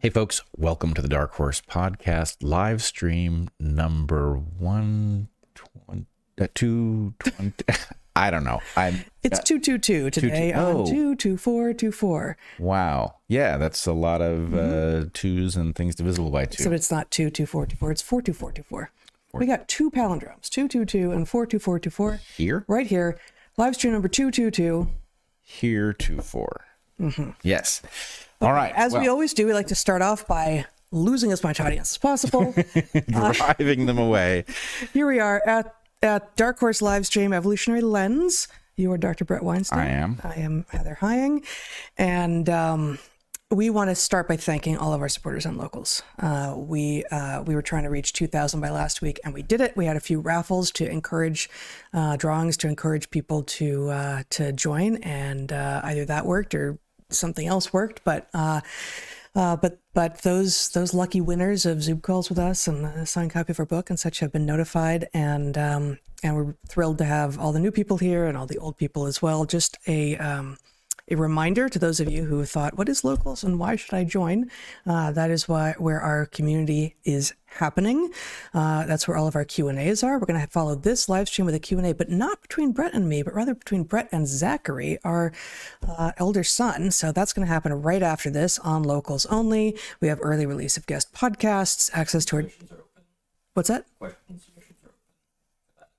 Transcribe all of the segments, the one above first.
Hey folks, welcome to the Dark Horse Podcast live stream number 220. I don't know. It's 222 today on 22424. Wow. Yeah, that's a lot of twos and things divisible by two. So it's not 22424, it's 42424. We got two palindromes, 222 and 42424. Here? Right here. Live stream number 222. Here to 4. Yes. All right. As we always do, we like to start off by losing as much audience as possible. Driving them away. Here we are at Dark Horse live stream Evolutionary Lens. You are Dr. Bret Weinstein. I am. I am Heather Hying. And we want to start by thanking all of our supporters and locals. We were trying to reach 2,000 by last week, and we did it. We had a few raffles to encourage drawings to encourage people to join, and either that worked or something else worked. But those lucky winners of Zoom calls with us and a signed copy of our book and such have been notified, and we're thrilled to have all the new people here and all the old people as well. Just a reminder to those of you who thought, what is locals and why should I join? That is where our community is happening. That's where all of our Q&As are. We're going to follow this live stream with a Q&A, but not between Bret and me, but rather between Bret and Zachary, our elder son. So that's going to happen right after this on Locals Only. We have early release of guest podcasts, access to our... What's that?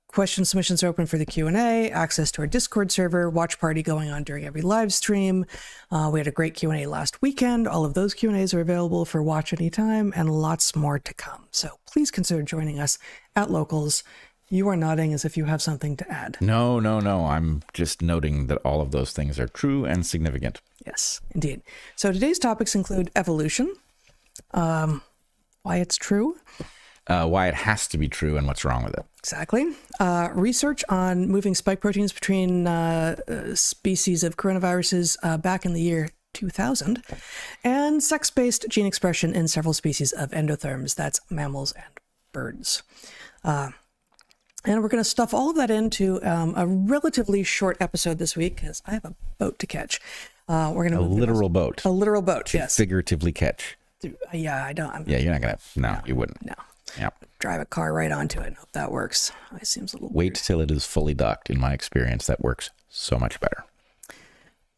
Question submissions are open for the Q&A, access to our Discord server, watch party going on during every live stream. We had a great Q&A last weekend. All of those Q&As are available for watch anytime, and lots more to come. So please consider joining us at Locals. You are nodding as if you have something to add. No. I'm just noting that all of those things are true and significant. Yes, indeed. So today's topics include evolution, why it's true, why it has to be true and what's wrong with it. Exactly. Research on moving spike proteins between species of coronaviruses back in the year 2000, and sex-based gene expression in several species of endotherms, that's mammals and birds. And we're going to stuff all of that into a relatively short episode this week because I have a boat to catch. We're going to A literal boat, yes. Figuratively catch. Yeah, I don't. You're not going to. No, you wouldn't. No. Yeah. Drive a car right onto it and hope that works. It seems a little Wait weird. till it is fully docked. In my experience, that works so much better.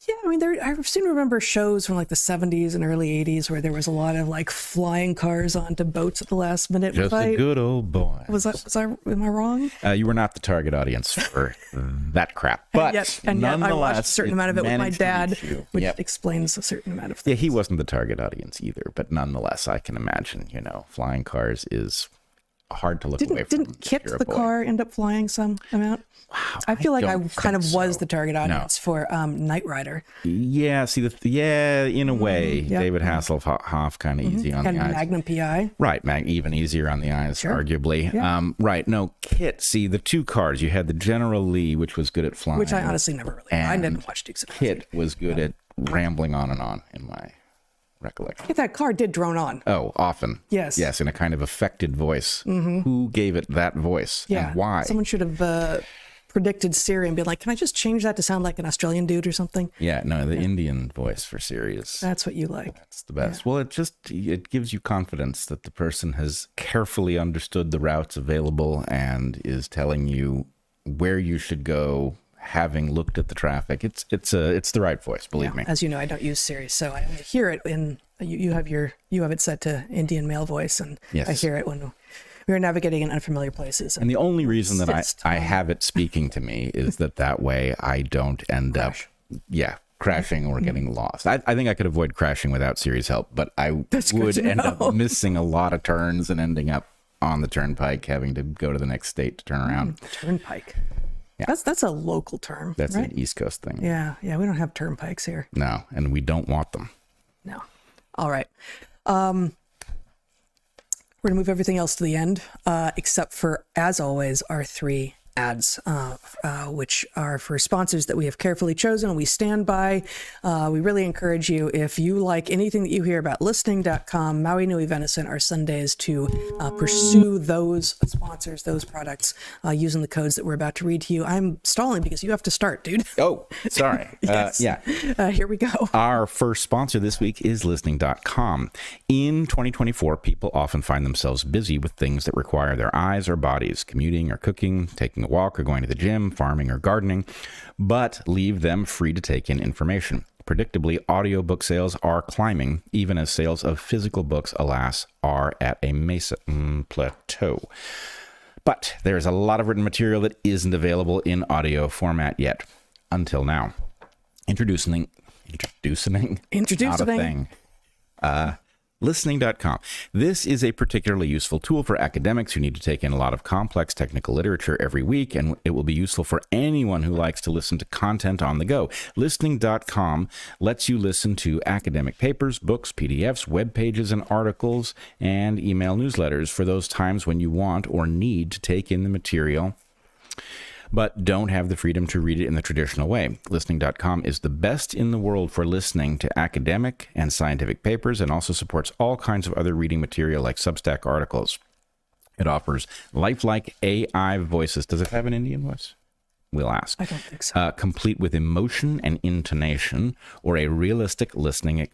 Yeah, I mean, I seem to remember shows from like the 70s and early 80s where there was a lot of like flying cars onto boats at the last minute. Just a good old boy. Am I wrong? You were not the target audience for that crap. But yet I watched a certain amount of it with my dad, which Yep. explains a certain amount of things. Yeah, he wasn't the target audience either. But nonetheless, I can imagine, flying cars is hard to look away from. Didn't Kit the car end up flying some amount? Wow, I feel like I don't kind of think was so. the target audience for Knight Rider. Yeah, see, in a way, yeah. David Hasselhoff kind of easy on And the eyes. Magnum PI. Right, even easier on the eyes, Sure. arguably. Yeah. Right, no, Kit, see, the two cars, you had the General Lee, which was good at flying. Which I honestly never really... I And didn't watch Dukes of Kit was good at rambling on and on, in my recollection. That car did drone on. Oh, often. Yes. Yes, in a kind of affected voice. Who gave it that voice? Yeah. And why? Someone should have predicted Siri and been like, can I just change that to sound like an Australian dude or something? Yeah, no, the Indian voice for Siri is... That's what you like. It's the best. Yeah. Well, it gives you confidence that the person has carefully understood the routes available and is telling you where you should go, having looked at the traffic. It's the right voice, believe me. As you know, I don't use Siri, so I only hear it when you have it set to Indian male voice, and yes. I hear it when we are navigating in unfamiliar places. And the only reason that I have it speaking to me is that way I don't end up crashing or getting lost. I think I could avoid crashing without Siri's help, but I would end up missing a lot of turns and ending up on the turnpike, having to go to the next state to turn around. Turnpike. Yeah. That's a local term. That's right? an East Coast thing. Yeah, we don't have turnpikes here. No, and we don't want them. No. All right. We're going to move everything else to the end, except for, as always, our three ads, which are for sponsors that we have carefully chosen and we stand by. We really encourage you, if you like anything that you hear about listening.com, Maui Nui Venison, our Sundays, to pursue those sponsors, those products, using the codes that we're about to read to you. I'm stalling because you have to start, dude. Oh, sorry. Yes. Here we go. Our first sponsor this week is listening.com. In 2024, people often find themselves busy with things that require their eyes or bodies, commuting or cooking, taking a walk or going to the gym, farming or gardening, but leave them free to take in information. Predictably, audiobook sales are climbing, even as sales of physical books, alas, are at a plateau. But there's a lot of written material that isn't available in audio format yet, until now. Introducing, not a thing. Listening.com. This is a particularly useful tool for academics who need to take in a lot of complex technical literature every week, and it will be useful for anyone who likes to listen to content on the go. Listening.com lets you listen to academic papers, books, PDFs, web pages, and articles, and email newsletters for those times when you want or need to take in the material but don't have the freedom to read it in the traditional way. Listening.com is the best in the world for listening to academic and scientific papers, and also supports all kinds of other reading material like Substack articles. It offers lifelike AI voices. Does it have an Indian voice? We'll ask. I don't think so. Complete with emotion and intonation, or a realistic listening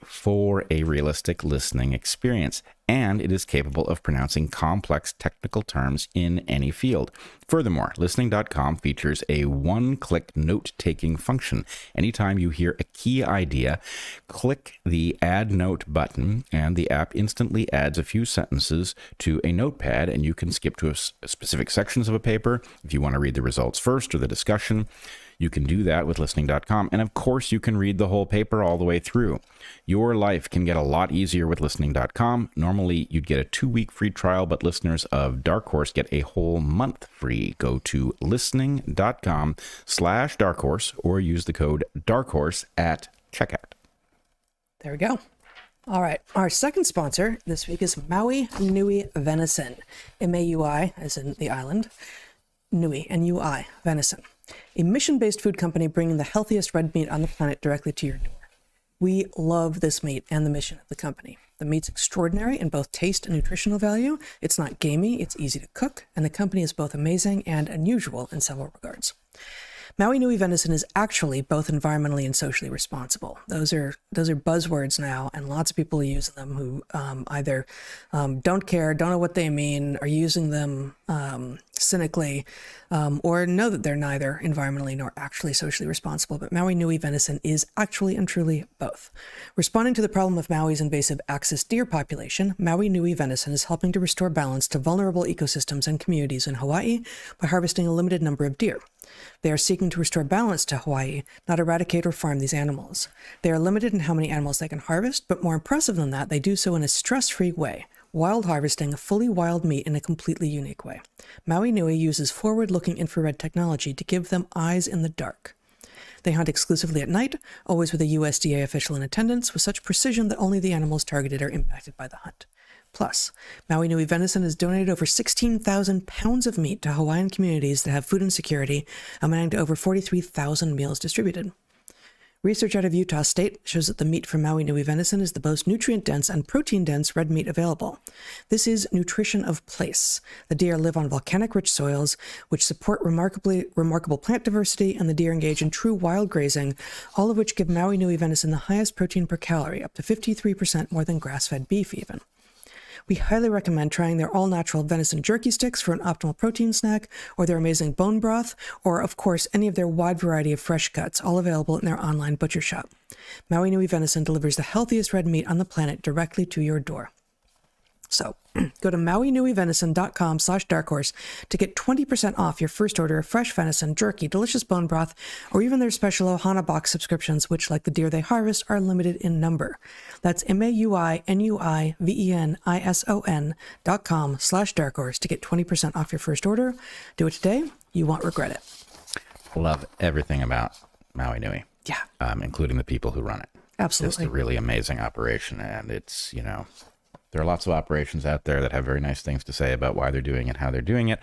experience. And it is capable of pronouncing complex technical terms in any field. Furthermore, listening.com features a one-click note-taking function. Anytime you hear a key idea, click the Add Note button, and the app instantly adds a few sentences to a notepad, and you can skip to specific sections of a paper. If you want to read the results first or the discussion, you can do that with listening.com. And of course, you can read the whole paper all the way through. Your life can get a lot easier with listening.com. Normally, you'd get a 2-week free trial, but listeners of Dark Horse get a whole month free. Go to listening.com/Dark Horse or use the code DARKHORSE at checkout. There we go. All right. Our second sponsor this week is Maui Nui Venison. MAUI, as in the island. Nui, N-U-I, venison. A mission-based food company bringing the healthiest red meat on the planet directly to your door. We love this meat and the mission of the company. The meat's extraordinary in both taste and nutritional value. It's not gamey, it's easy to cook, and the company is both amazing and unusual in several regards. Maui Nui Venison is actually both environmentally and socially responsible. Those are buzzwords now, and lots of people are using them who either don't care, don't know what they mean, are using them cynically, or know that they're neither environmentally nor actually socially responsible. But Maui Nui Venison is actually and truly both. Responding to the problem of Maui's invasive axis deer population, Maui Nui Venison is helping to restore balance to vulnerable ecosystems and communities in Hawaii by harvesting a limited number of deer. They are seeking to restore balance to Hawaii, not eradicate or farm these animals. They are limited in how many animals they can harvest, but more impressive than that, they do so in a stress-free way, wild harvesting fully wild meat in a completely unique way. Maui Nui uses forward-looking infrared technology to give them eyes in the dark. They hunt exclusively at night, always with a USDA official in attendance, with such precision that only the animals targeted are impacted by the hunt. Plus, Maui Nui Venison has donated over 16,000 pounds of meat to Hawaiian communities that have food insecurity, amounting to over 43,000 meals distributed. Research out of Utah State shows that the meat from Maui Nui Venison is the most nutrient-dense and protein-dense red meat available. This is nutrition of place. The deer live on volcanic-rich soils, which support remarkable plant diversity, and the deer engage in true wild grazing, all of which give Maui Nui Venison the highest protein per calorie, up to 53% more than grass-fed beef even. We highly recommend trying their all-natural venison jerky sticks for an optimal protein snack, or their amazing bone broth, or, of course, any of their wide variety of fresh cuts, all available in their online butcher shop. Maui Nui Venison delivers the healthiest red meat on the planet directly to your door. So, go to mauinuivenison.com/darkhorse to get 20% off your first order of fresh venison, jerky, delicious bone broth, or even their special Ohana box subscriptions, which, like the deer they harvest, are limited in number. That's mauinuivenison.com/darkhorse to get 20% off your first order. Do it today. You won't regret it. Love everything about Maui Nui. Yeah. Including the people who run it. Absolutely. It's a really amazing operation, and it's, There are lots of operations out there that have very nice things to say about why they're doing it, how they're doing it.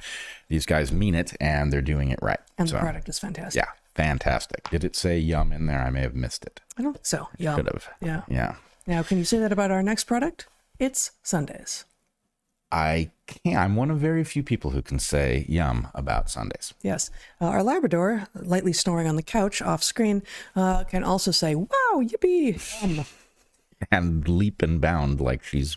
These guys mean it, and they're doing it right. And the product is fantastic. Yeah, fantastic. Did it say yum in there? I may have missed it. I don't think so. Yum. Should have. Yeah. Yeah. Now, can you say that about our next product? It's Sundays. I can't. I'm one of very few people who can say yum about Sundays. Yes. Our Labrador, lightly snoring on the couch off screen, can also say, wow, yippee, yum. And leap and bound like she's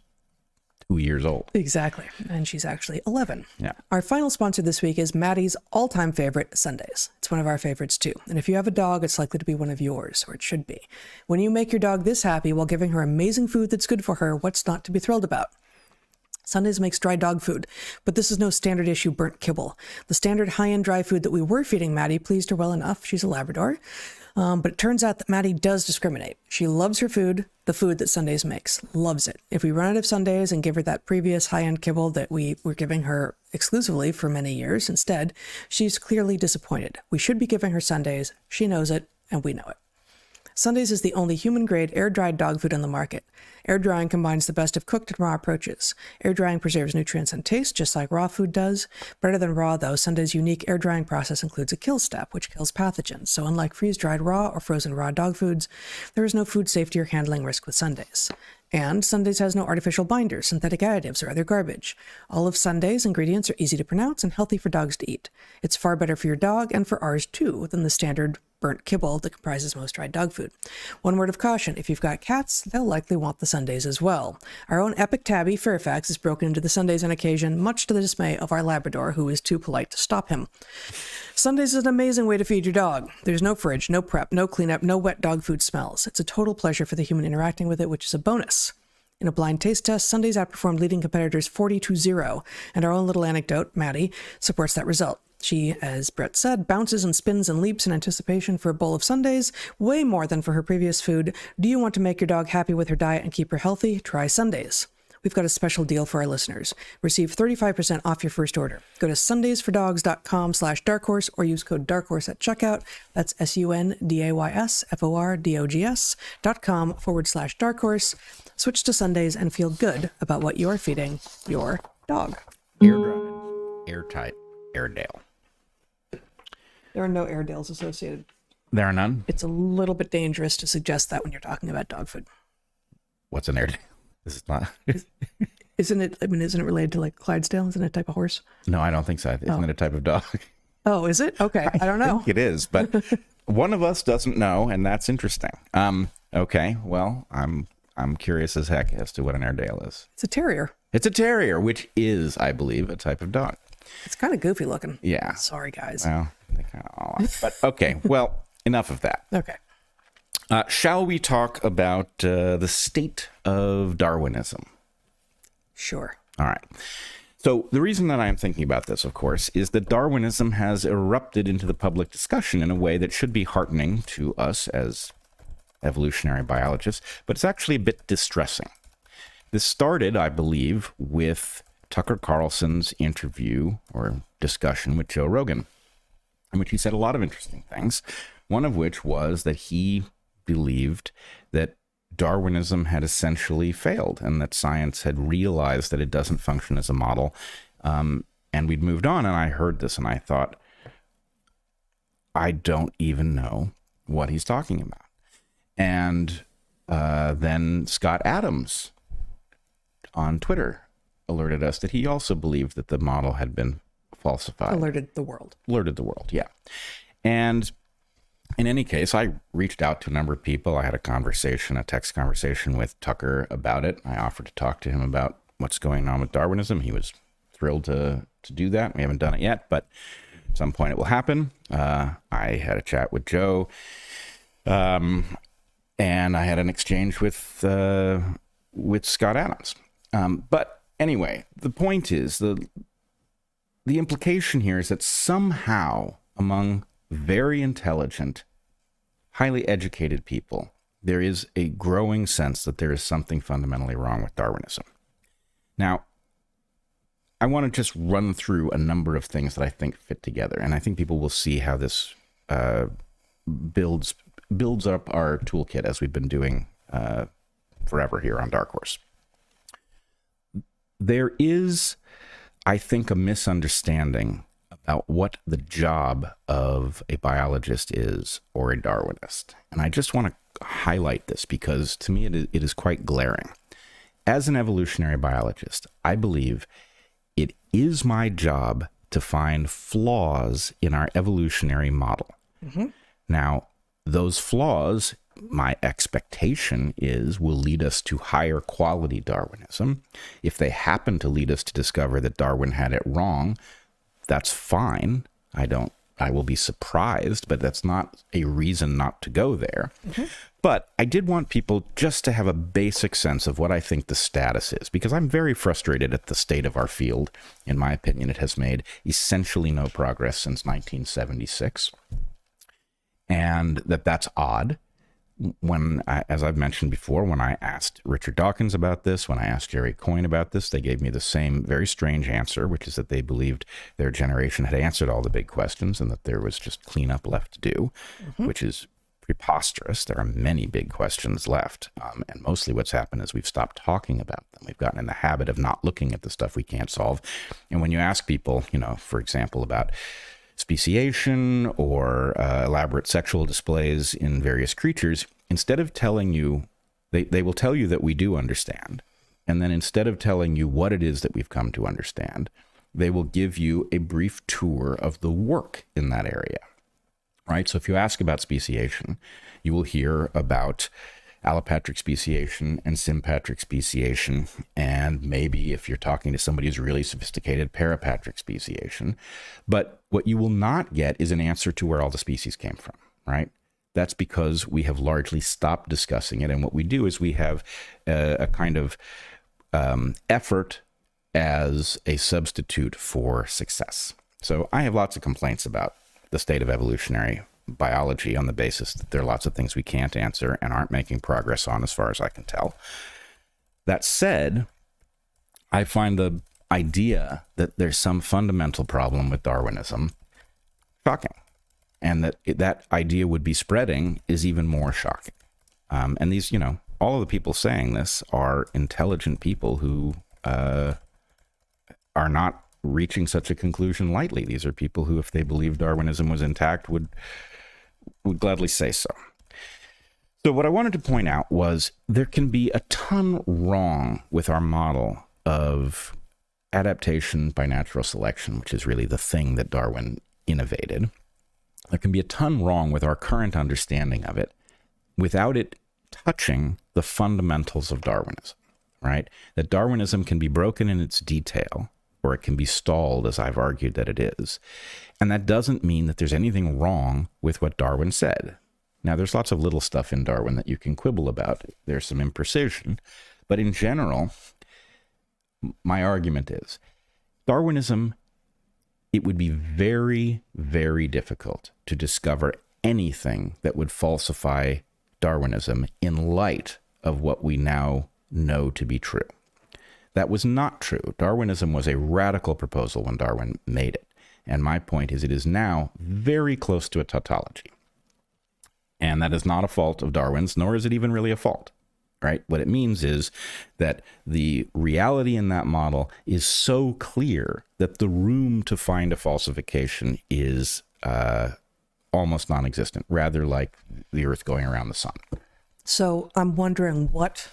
2 years old. Exactly. And she's actually 11. Yeah. Our final sponsor this week is Maddie's all-time favorite, Sundays. It's one of our favorites too. And if you have a dog, it's likely to be one of yours, or it should be. When you make your dog this happy while giving her amazing food that's good for her, what's not to be thrilled about? Sundays makes dry dog food, but this is no standard issue burnt kibble. The standard high-end dry food that we were feeding Maddie pleased her well enough. She's a Labrador. But it turns out that Maddie does discriminate. She loves her food, the food that Sundays makes. Loves it. If we run out of Sundays and give her that previous high-end kibble that we were giving her exclusively for many years instead, she's clearly disappointed. We should be giving her Sundays. She knows it, and we know it. Sundays is the only human-grade air-dried dog food on the market. Air drying combines the best of cooked and raw approaches. Air drying preserves nutrients and taste, just like raw food does. Better than raw, though, Sunday's unique air drying process includes a kill step, which kills pathogens. So unlike freeze-dried raw or frozen raw dog foods, there is no food safety or handling risk with Sundays. And Sundays has no artificial binders, synthetic additives, or other garbage. All of Sundays' ingredients are easy to pronounce and healthy for dogs to eat. It's far better for your dog, and for ours too, than the standard burnt kibble that comprises most dried dog food. One word of caution, if you've got cats, they'll likely want the Sundays as well. Our own epic tabby, Fairfax, is broken into the Sundays on occasion, much to the dismay of our Labrador, who is too polite to stop him. Sundays is an amazing way to feed your dog. There's no fridge, no prep, no cleanup, no wet dog food smells. It's a total pleasure for the human interacting with it, which is a bonus. In a blind taste test, Sundays outperformed leading competitors 40-0, and our own little anecdote, Maddie, supports that result. She, as Bret said, bounces and spins and leaps in anticipation for a bowl of Sundays, way more than for her previous food. Do you want to make your dog happy with her diet and keep her healthy? Try Sundays. We've got a special deal for our listeners. Receive 35% off your first order. Go to sundaysfordogs.com/darkhorse or use code darkhorse at checkout. That's sundaysfordogs.com/darkhorse. Switch to Sundays and feel good about what you're feeding your dog. Air-dried, airtight, Airedale. There are no Airedales associated. There are none? It's a little bit dangerous to suggest that when you're talking about dog food. What's an Airedale? This is not. Isn't it related to like Clydesdale? Isn't it a type of horse? No, I don't think so. Isn't it a type of dog? Oh, is it? Okay. I don't know. I think it is, but one of us doesn't know, and that's interesting. Okay. Well, I'm curious as heck as to what an Airedale is. It's a terrier. It's a terrier, which is, I believe, a type of dog. It's kind of goofy looking. Yeah. Sorry, guys. Well, they kind of all are. But okay. Well, enough of that. Okay. Shall we talk about the state of Darwinism? Sure. All right. So the reason that I'm thinking about this, of course, is that Darwinism has erupted into the public discussion in a way that should be heartening to us as evolutionary biologists, but it's actually a bit distressing. This started, I believe, with Tucker Carlson's interview or discussion with Joe Rogan, in which he said a lot of interesting things, one of which was that he believed that Darwinism had essentially failed and that science had realized that it doesn't function as a model, and we'd moved on. And I heard this and I thought, I don't even know what he's talking about. And then Scott Adams on Twitter alerted us that he also believed that the model had been falsified. Alerted the world, yeah. And in any case, I reached out to a number of people. I had a text conversation with Tucker about it. I offered to talk to him about what's going on with Darwinism. He was thrilled to do that. We haven't done it yet, but at some point it will happen. I had a chat with Joe, and I had an exchange with Scott Adams. But anyway, the point is, the implication here is that somehow among very intelligent, highly educated people, there is a growing sense that there is something fundamentally wrong with Darwinism. Now, I want to just run through a number of things that I think fit together, and I think people will see how this builds up our toolkit as we've been doing forever here on Dark Horse. there is, I think, a misunderstanding about what the job of a biologist is or a Darwinist. And I just want to highlight this because to me it is quite glaring. As an evolutionary biologist, I believe it is my job to find flaws in our evolutionary model. Mm-hmm. Now, those flaws, my expectation is, will lead us to higher quality Darwinism. If they happen to lead us to discover that Darwin had it wrong, that's fine. I will be surprised, but that's not a reason not to go there. Mm-hmm. But I did want people just to have a basic sense of what I think the status is, because I'm very frustrated at the state of our field. In my opinion, it has made essentially no progress since 1976. And that's odd. As I've mentioned before, when I asked Richard Dawkins about this, when I asked Jerry Coyne about this, they gave me the same very strange answer, which is that they believed their generation had answered all the big questions and that there was just cleanup left to do, mm-hmm. which is preposterous. There are many big questions left. And mostly what's happened is we've stopped talking about them. We've gotten in the habit of not looking at the stuff we can't solve. And when you ask people, for example, about speciation or elaborate sexual displays in various creatures, instead of telling you, they will tell you that we do understand. And then instead of telling you what it is that we've come to understand, they will give you a brief tour of the work in that area, right? So if you ask about speciation, you will hear about allopatric speciation and sympatric speciation, and maybe if you're talking to somebody who's really sophisticated, parapatric speciation. But what you will not get is an answer to where all the species came from, right? That's because we have largely stopped discussing it. And what we do is we have a kind of effort as a substitute for success. So I have lots of complaints about the state of evolutionary biology on the basis that there are lots of things we can't answer and aren't making progress on, as far as I can tell. That said, I find the idea that there's some fundamental problem with Darwinism shocking, and that idea would be spreading is even more shocking. And these, all of the people saying this are intelligent people who are not reaching such a conclusion lightly. These are people who, if they believed Darwinism was intact, would gladly say so. So what I wanted to point out was there can be a ton wrong with our model of adaptation by natural selection, which is really the thing that Darwin innovated. There can be a ton wrong with our current understanding of it without it touching the fundamentals of Darwinism, right? That Darwinism can be broken in its detail, or it can be stalled, as I've argued that it is. And that doesn't mean that there's anything wrong with what Darwin said. Now, there's lots of little stuff in Darwin that you can quibble about. There's some imprecision. But in general, my argument is Darwinism, it would be very, very difficult to discover anything that would falsify Darwinism in light of what we now know to be true. That was not true. Darwinism was a radical proposal when Darwin made it. And my point is it is now very close to a tautology. And that is not a fault of Darwin's, nor is it even really a fault, right? What it means is that the reality in that model is so clear that the room to find a falsification is almost non-existent, rather like the Earth going around the sun. So I'm wondering what,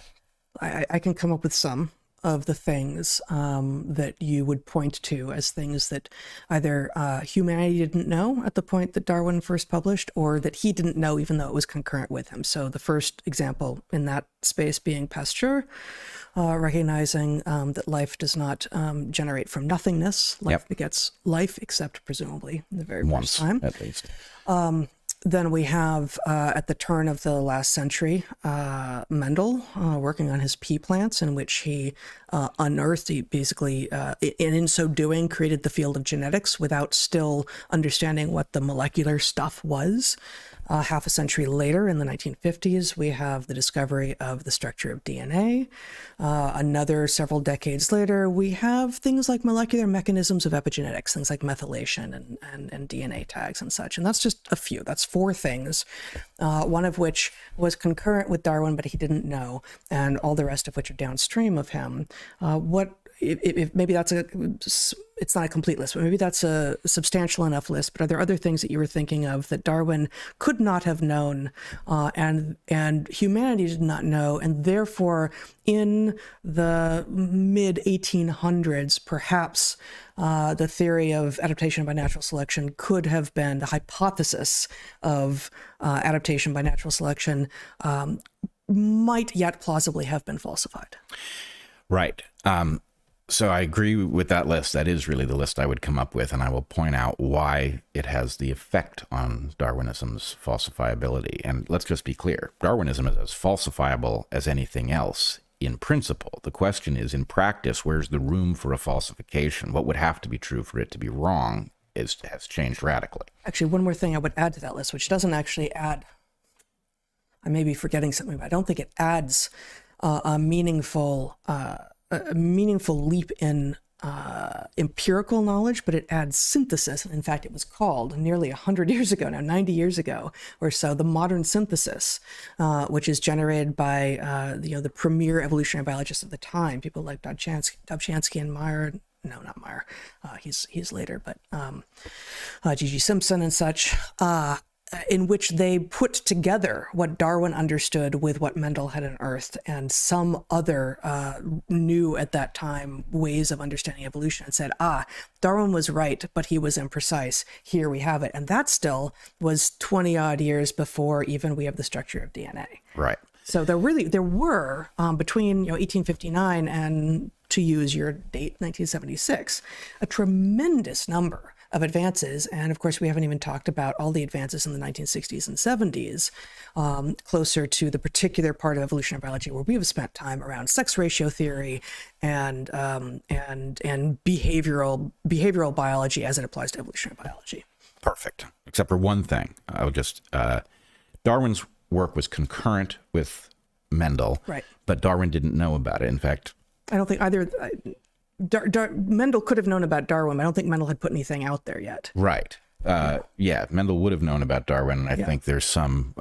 I can come up with some of the things that you would point to as things that either humanity didn't know at the point that Darwin first published, or that he didn't know even though it was concurrent with him. So the first example in that space being Pasteur, recognizing that life does not generate from nothingness. Life begets life, except presumably the very first time. At least. Then we have, at the turn of the last century, Mendel working on his pea plants, in which he unearthed, he basically, and in so doing, created the field of genetics without still understanding what the molecular stuff was. Half a century later, in the 1950s, we have the discovery of the structure of DNA. Another several decades later, we have things like molecular mechanisms of epigenetics, things like methylation and DNA tags and such. And that's just a few. That's 4 things, one of which was concurrent with Darwin, but he didn't know, and all the rest of which are downstream of him. What if maybe it's not a complete list, but maybe that's a substantial enough list. But are there other things that you were thinking of that Darwin could not have known, and humanity did not know, and therefore in the mid 1800s, perhaps the theory of adaptation by natural selection could have been the hypothesis of adaptation by natural selection might yet plausibly have been falsified. Right. So I agree with that list. That is really the list I would come up with, and I will point out why it has the effect on Darwinism's falsifiability. And let's just be clear. Darwinism is as falsifiable as anything else in principle. The question is, in practice, where's the room for a falsification? What would have to be true for it to be wrong has changed radically. Actually, one more thing I would add to that list, which doesn't actually add, I may be forgetting something, but I don't think it adds a meaningful leap in empirical knowledge, but it adds synthesis. In fact, it was called nearly 100 years ago now, 90 years ago or so, the modern synthesis, which is generated by the premier evolutionary biologists of the time, people like Dobzhansky and Meyer. No, not Meyer. He's later, but G.G. Simpson and such. In which they put together what Darwin understood with what Mendel had unearthed and some other new at that time ways of understanding evolution, and said, Darwin was right, but he was imprecise. Here we have it. And that still was 20 odd years before even we have the structure of DNA. Right. So there were between 1859 and, to use your date, 1976, a tremendous number of advances. And of course, we haven't even talked about all the advances in the 1960s and 70s, closer to the particular part of evolutionary biology where we have spent time around sex ratio theory and behavioral biology as it applies to evolutionary biology. Perfect. Except for one thing. Darwin's work was concurrent with Mendel, right? But Darwin didn't know about it. In fact, I don't think either. Mendel could have known about Darwin, but I don't think Mendel had put anything out there yet. Right. Mendel would have known about Darwin, and I think there's some.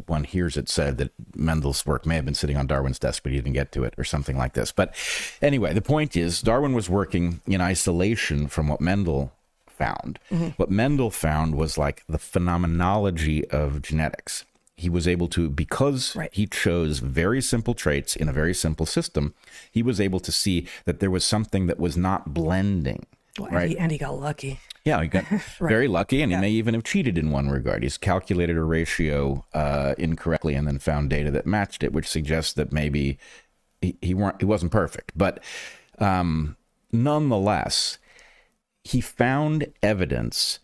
One hears it said that Mendel's work may have been sitting on Darwin's desk, but he didn't get to it, or something like this. But anyway, the point is, Darwin was working in isolation from what Mendel found. Mm-hmm. What Mendel found was like the phenomenology of genetics. He was able to, because he chose very simple traits in a very simple system, he was able to see that there was something that was not blending. Well, and he got lucky. Yeah, he got very lucky, and he may even have cheated in one regard. He's calculated a ratio incorrectly and then found data that matched it, which suggests that maybe he wasn't perfect. But nonetheless, he found evidence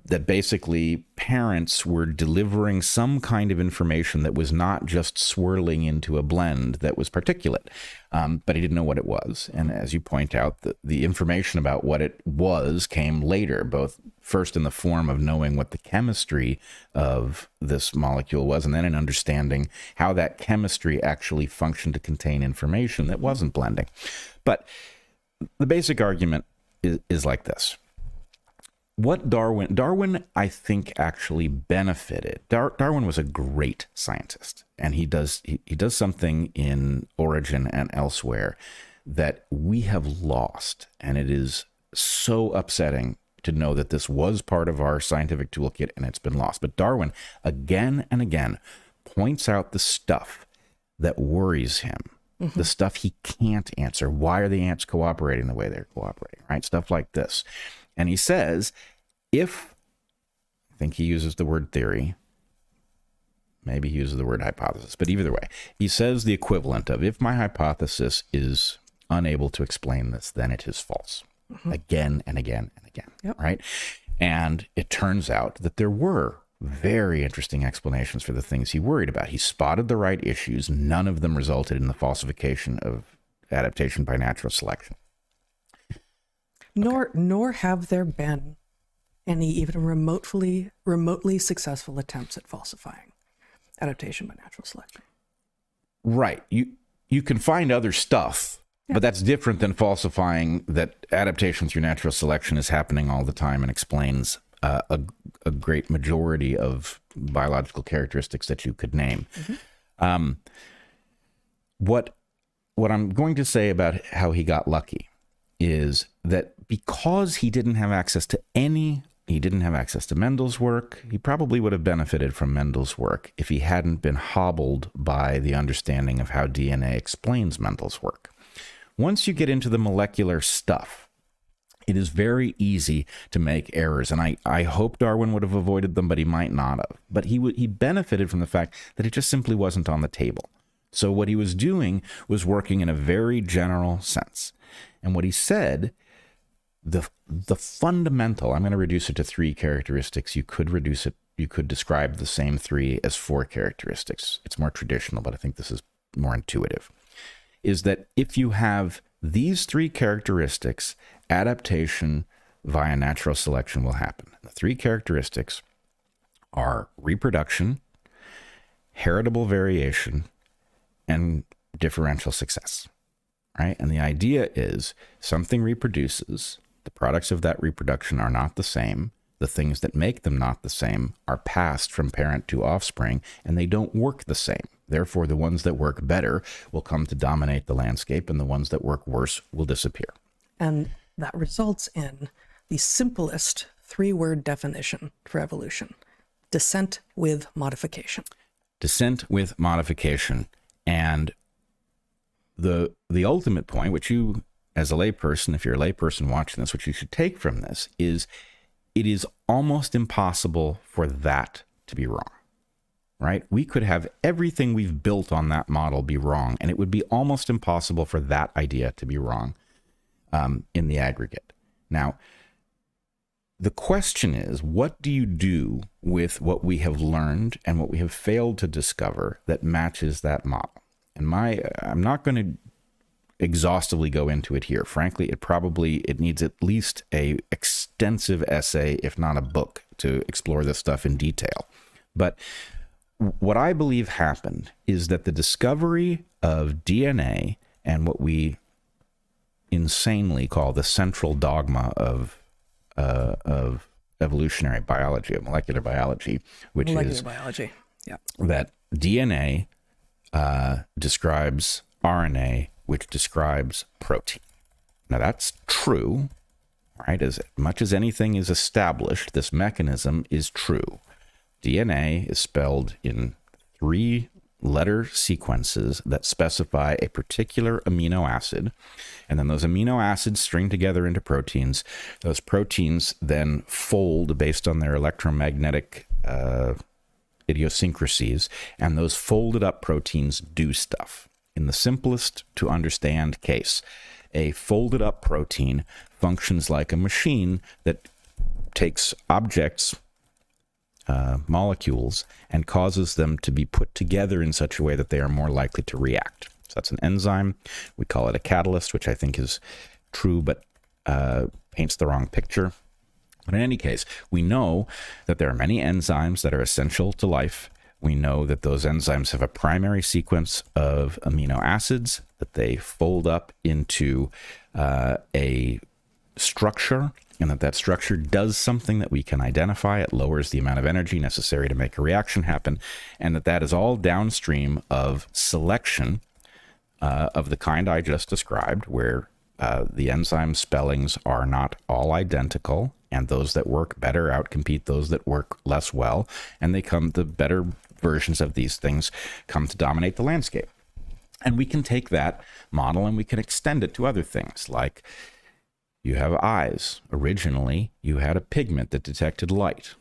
that basically parents were delivering some kind of information that was not just swirling into a blend that was particulate, but he didn't know what it was. And as you point out, the information about what it was came later, both first in the form of knowing what the chemistry of this molecule was, and then in understanding how that chemistry actually functioned to contain information that wasn't blending. But the basic argument is like this. What Darwin, I think, actually benefited. Darwin was a great scientist, and he does something in Origin and elsewhere that we have lost, and it is so upsetting to know that this was part of our scientific toolkit and it's been lost. But Darwin, again and again, points out the stuff that worries him, the stuff he can't answer. Why are the ants cooperating the way they're cooperating, right? Stuff like this. And he says, I think he uses the word theory, maybe he uses the word hypothesis, but either way, he says the equivalent of, if my hypothesis is unable to explain this, then it is false. Again and again and again, right? And it turns out that there were very interesting explanations for the things he worried about. He spotted the right issues. None of them resulted in the falsification of adaptation by natural selection. Nor have there been any even remotely successful attempts at falsifying adaptation by natural selection. Right. You can find other stuff, but that's different than falsifying that adaptation through natural selection is happening all the time and explains a great majority of biological characteristics that you could name. What what I'm going to say about how he got lucky is that because he didn't have access to Mendel's work. He probably would have benefited from Mendel's work if he hadn't been hobbled by the understanding of how DNA explains Mendel's work. Once you get into the molecular stuff, it is very easy to make errors. And I hope Darwin would have avoided them, but he might not have. But he benefited from the fact that it just simply wasn't on the table. So what he was doing was working in a very general sense. And what he said, the fundamental, I'm going to reduce it to 3 characteristics. You could describe the same 3 as 4 characteristics. It's more traditional, but I think this is more intuitive. Is that if you have these 3 characteristics, adaptation via natural selection will happen. The 3 characteristics are reproduction, heritable variation, and differential success, right? And the idea is something reproduces, the products of that reproduction are not the same, the things that make them not the same are passed from parent to offspring, and they don't work the same. Therefore, the ones that work better will come to dominate the landscape, and the ones that work worse will disappear. And that results in the simplest 3-word definition for evolution: descent with modification. Descent with modification. And the ultimate point, which you, as a layperson, if you're a layperson watching this, what you should take from this is it is almost impossible for that to be wrong, right? We could have everything we've built on that model be wrong, and it would be almost impossible for that idea to be wrong in the aggregate. Now, the question is, what do you do with what we have learned and what we have failed to discover that matches that model? And I'm not going to exhaustively go into it here. Frankly, it needs at least a extensive essay, if not a book, to explore this stuff in detail. But what I believe happened is that the discovery of DNA and what we insanely call the central dogma of evolutionary biology, of molecular biology, which is biology. Yeah. That DNA describes RNA, which describes protein. Now that's true, right? As much as anything is established, this mechanism is true. DNA is spelled in 3-letter sequences that specify a particular amino acid, and then those amino acids string together into proteins. Those proteins then fold based on their electromagnetic idiosyncrasies, and those folded up proteins do stuff. In the simplest to understand case, a folded up protein functions like a machine that takes objects, molecules, and causes them to be put together in such a way that they are more likely to react. So that's an enzyme. We call it a catalyst, which I think is true, but paints the wrong picture. But in any case, we know that there are many enzymes that are essential to life. We know that those enzymes have a primary sequence of amino acids that they fold up into a structure, and that structure does something that we can identify. It lowers the amount of energy necessary to make a reaction happen, and that is all downstream of selection of the kind I just described, where the enzyme spellings are not all identical, and those that work better outcompete those that work less well, and the better versions of these things come to dominate the landscape. And we can take that model and we can extend it to other things, like you have eyes. Originally, you had a pigment that detected light.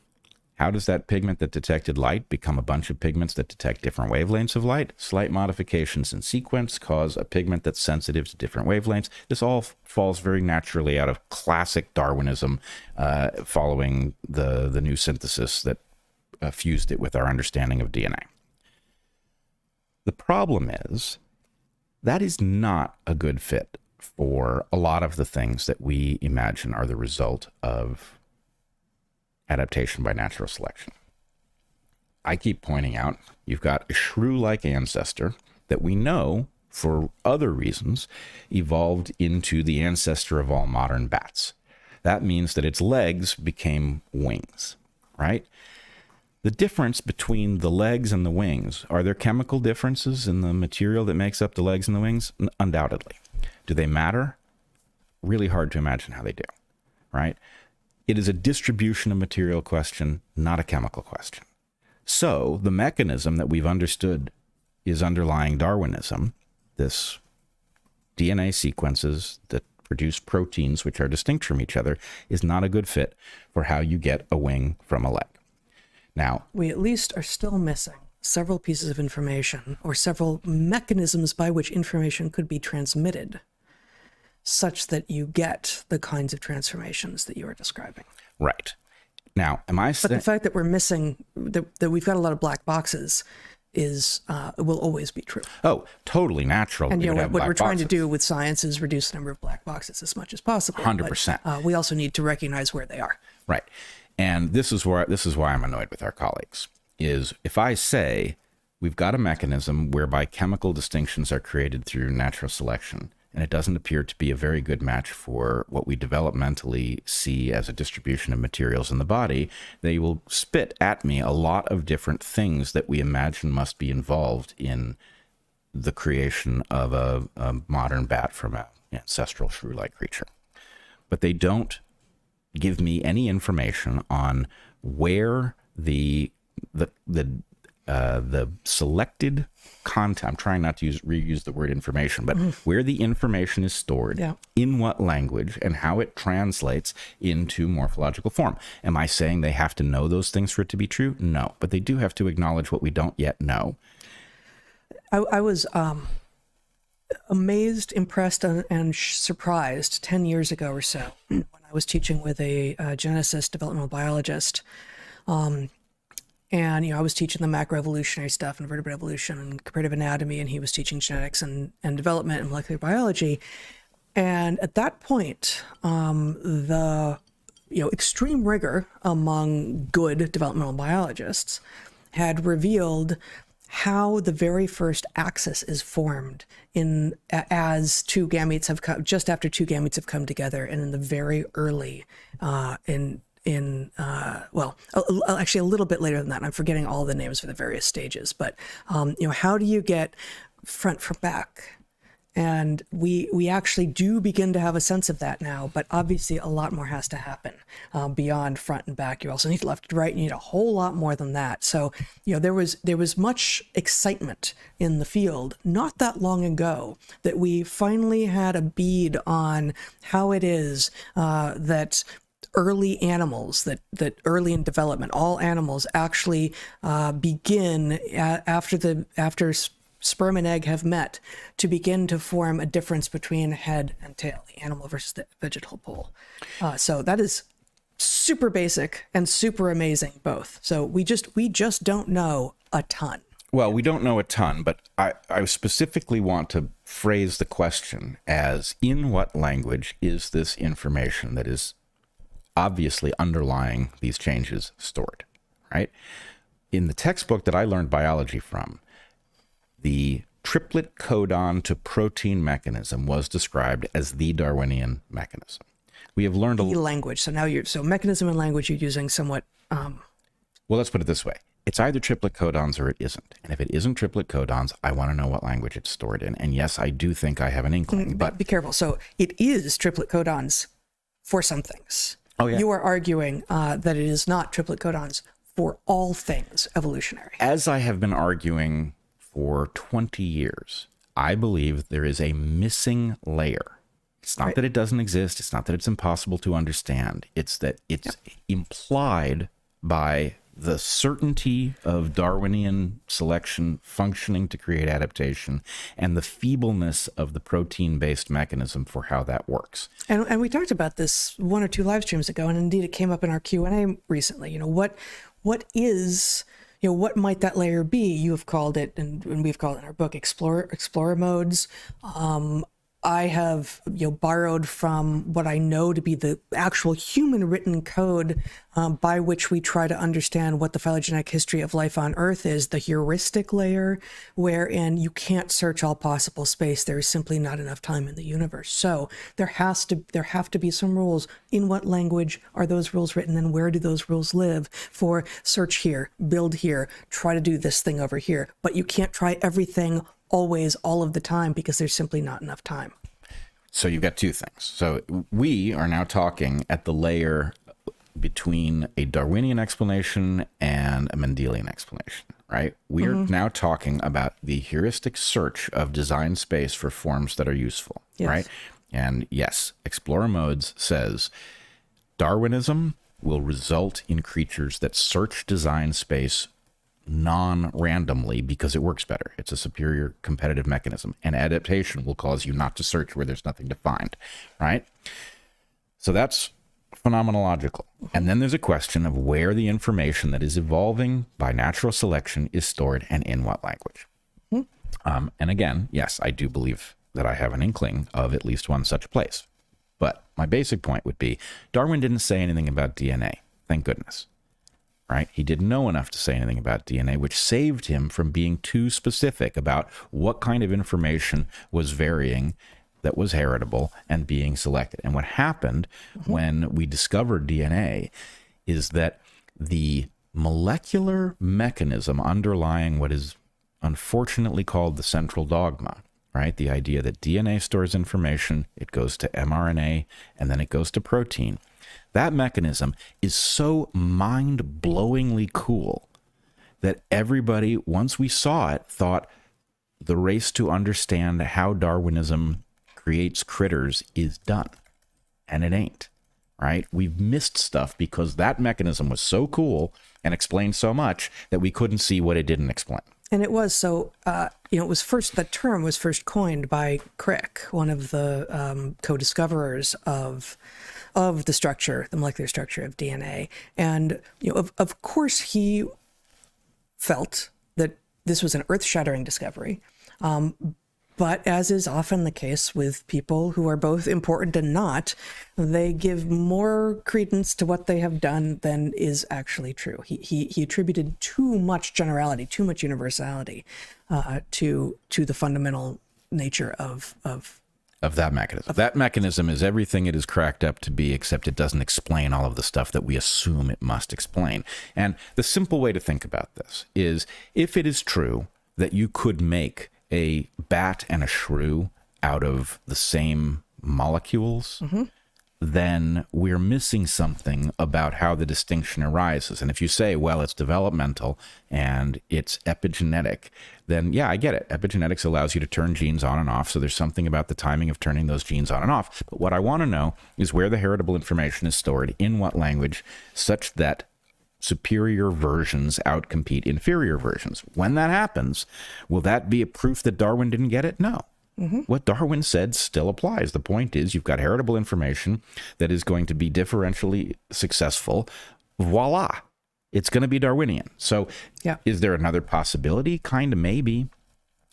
How does that pigment that detected light become a bunch of pigments that detect different wavelengths of light? Slight modifications in sequence cause a pigment that's sensitive to different wavelengths. This all falls very naturally out of classic Darwinism, following the new synthesis that fused it with our understanding of DNA. The problem is that is not a good fit for a lot of the things that we imagine are the result of adaptation by natural selection. I keep pointing out you've got a shrew-like ancestor that we know, for other reasons, evolved into the ancestor of all modern bats. That means that its legs became wings, right? The difference between the legs and the wings, are there chemical differences in the material that makes up the legs and the wings? Undoubtedly. Do they matter? Really hard to imagine how they do, right? It is a distribution of material question, not a chemical question. So the mechanism that we've understood is underlying Darwinism, this DNA sequences that produce proteins which are distinct from each other, is not a good fit for how you get a wing from a leg. Now, we at least are still missing several pieces of information or several mechanisms by which information could be transmitted such that you get the kinds of transformations that you are describing. Right. Now, but the fact that we're missing, that we've got a lot of black boxes is will always be true. Oh, totally natural. And what we're trying to do with science is reduce the number of black boxes as much as possible. 100%. But, we also need to recognize where they are. Right. And this is why I'm annoyed with our colleagues, is if I say we've got a mechanism whereby chemical distinctions are created through natural selection, and it doesn't appear to be a very good match for what we developmentally see as a distribution of materials in the body, they will spit at me a lot of different things that we imagine must be involved in the creation of a modern bat from an ancestral shrew-like creature. But they don't give me any information on where the selected content, I'm trying not to reuse the word information, but where the information is stored, in what language, and how it translates into morphological form. Am I saying they have to know those things for it to be true? No, but they do have to acknowledge what we don't yet know. I was amazed, impressed, and surprised 10 years ago or so when I was teaching with a geneticist, developmental biologist. And, I was teaching the macroevolutionary stuff, invertebrate evolution and comparative anatomy, and he was teaching genetics and development and molecular biology. And at that point, the extreme rigor among good developmental biologists had revealed how the very first axis is formed as two gametes have come, just after two gametes have come together, and in the very early actually a little bit later than that. I'm forgetting all the names for the various stages, but how do you get front from back? And we actually do begin to have a sense of that now, but obviously a lot more has to happen beyond front and back. You also need left and right. You need a whole lot more than that. So, there was much excitement in the field not that long ago that we finally had a bead on how it is that early animals, that early in development, all animals actually begin after sperm and egg have met to begin to form a difference between head and tail, the animal versus the vegetal pole. So that is super basic and super amazing both. So we just don't know a ton. Well, we don't know a ton, but I specifically want to phrase the question as, in what language is this information that is obviously underlying these changes stored, right? In the textbook that I learned biology from, the triplet codon to protein mechanism was described as the Darwinian mechanism. We have learned language. So now mechanism and language you're using somewhat. Well, let's put it this way. It's either triplet codons or it isn't. And if it isn't triplet codons, I want to know what language it's stored in. And yes, I do think I have an inkling, but be careful. So it is triplet codons for some things. Oh, yeah. You are arguing that it is not triplet codons for all things evolutionary. As I have been arguing for 20 years, I believe there is a missing layer. It's not that it doesn't exist. It's not that it's impossible to understand. It's that it's implied by the certainty of Darwinian selection functioning to create adaptation and the feebleness of the protein-based mechanism for how that works. And we talked about this one or two live streams ago, and indeed it came up in our Q&A recently. What is... what might that layer be? You have called it, and we've called it in our book, explorer modes. I have borrowed from what I know to be the actual human written code by which we try to understand what the phylogenetic history of life on Earth is, the heuristic layer, wherein you can't search all possible space. There is simply not enough time in the universe. So there have to be some rules. In what language are those rules written, and where do those rules live for search here, build here, try to do this thing over here. But you can't try everything always, all of the time, because there's simply not enough time. So you've got two things. So we are now talking at the layer between a Darwinian explanation and a Mendelian explanation, right? We are now talking about the heuristic search of design space for forms that are useful, right? And yes, Explorer Modes says Darwinism will result in creatures that search design space non-randomly because it works better. It's a superior competitive mechanism, and adaptation will cause you not to search where there's nothing to find, right? So that's phenomenological. And then there's a question of where the information that is evolving by natural selection is stored and in what language. And again, yes, I do believe that I have an inkling of at least one such place. But my basic point would be Darwin didn't say anything about DNA. Thank goodness. Right? He didn't know enough to say anything about DNA, which saved him from being too specific about what kind of information was varying that was heritable and being selected. And what happened when we discovered DNA is that the molecular mechanism underlying what is unfortunately called the central dogma, right? The idea that DNA stores information, it goes to mRNA, and then it goes to protein. That mechanism is so mind-blowingly cool that everybody, once we saw it, thought the race to understand how Darwinism creates critters is done. And it ain't, right? We've missed stuff because that mechanism was so cool and explained so much that we couldn't see what it didn't explain. And it was so, it was first, the term was first coined by Crick, one of the co-discoverers of the structure, the molecular structure of DNA. And, of course, he felt that this was an earth-shattering discovery. But as is often the case with people who are both important and not, they give more credence to what they have done than is actually true. He attributed too much generality, too much universality to the fundamental nature of that mechanism. That mechanism is everything it is cracked up to be, except it doesn't explain all of the stuff that we assume it must explain. And the simple way to think about this is, if it is true that you could make a bat and a shrew out of the same molecules, then we're missing something about how the distinction arises. And if you say, well, it's developmental and it's epigenetic, then yeah, I get it. Epigenetics allows you to turn genes on and off. So there's something about the timing of turning those genes on and off. But what I want to know is where the heritable information is stored, in what language, such that superior versions outcompete inferior versions. When that happens, will that be a proof that Darwin didn't get it? No. What Darwin said still applies. The point is, you've got heritable information that is going to be differentially successful. Voila. It's going to be Darwinian. So is there another possibility? Kind of, maybe,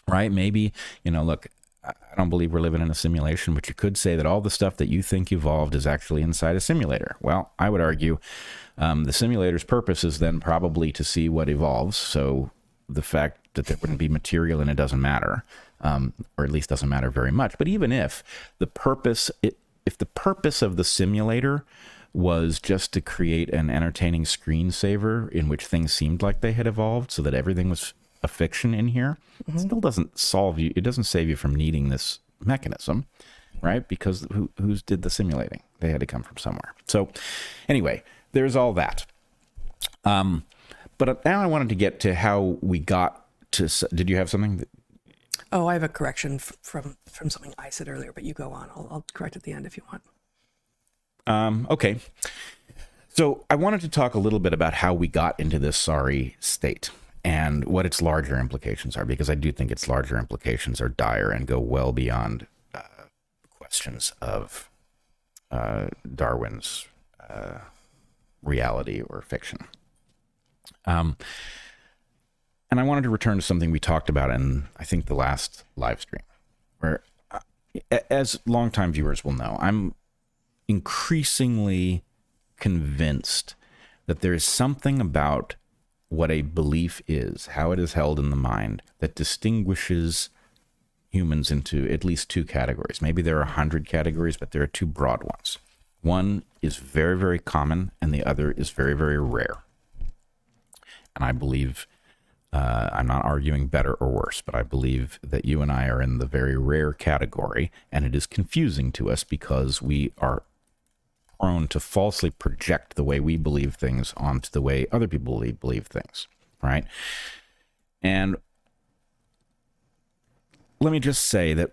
right? Maybe, look, I don't believe we're living in a simulation, but you could say that all the stuff that you think evolved is actually inside a simulator. Well, I would argue the simulator's purpose is then probably to see what evolves. So the fact that there wouldn't be material in it doesn't matter, or at least doesn't matter very much. But even if the purpose of the simulator was just to create an entertaining screensaver in which things seemed like they had evolved so that everything was a fiction in here, it still doesn't solve you. It doesn't save you from needing this mechanism, right? Because who did the simulating? They had to come from somewhere. So anyway, there's all that. But now I wanted to get to how we got to, did you have something? Oh, I have a correction from something I said earlier, but you go on. I'll correct at the end if you want. Okay. So I wanted to talk a little bit about how we got into this sorry state and what its larger implications are, because I do think its larger implications are dire and go well beyond questions of Darwin's reality or fiction. And I wanted to return to something we talked about in, I think, the last live stream, where, As longtime viewers will know, I'm increasingly convinced that there is something about what a belief is, how it is held in the mind, that distinguishes humans into at least two categories. Maybe there are 100 categories, but there are two broad ones. One is very, very common, and the other is very, very rare. And I believe, I'm not arguing better or worse, but I believe that you and I are in the very rare category, and it is confusing to us because we are prone to falsely project the way we believe things onto the way other people believe things, right? And let me just say that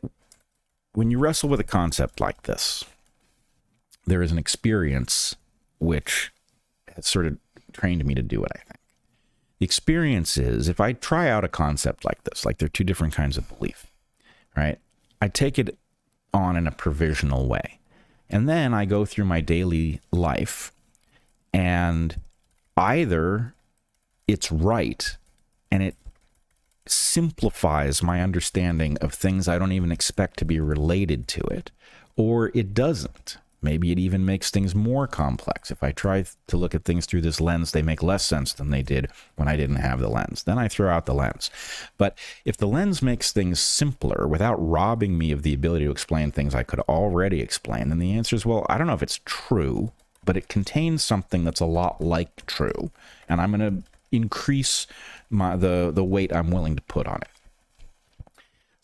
when you wrestle with a concept like this, there is an experience which has sort of trained me to do it, I think. The experience is, if I try out a concept like this, like there are two different kinds of belief, right? I take it on in a provisional way. And then I go through my daily life, and either it's right and it simplifies my understanding of things I don't even expect to be related to it, or it doesn't. Maybe it even makes things more complex. If I try to look at things through this lens, they make less sense than they did when I didn't have the lens. Then I throw out the lens. But if the lens makes things simpler without robbing me of the ability to explain things I could already explain, then the answer is, well, I don't know if it's true, but it contains something that's a lot like true, and I'm going to increase the weight I'm willing to put on it.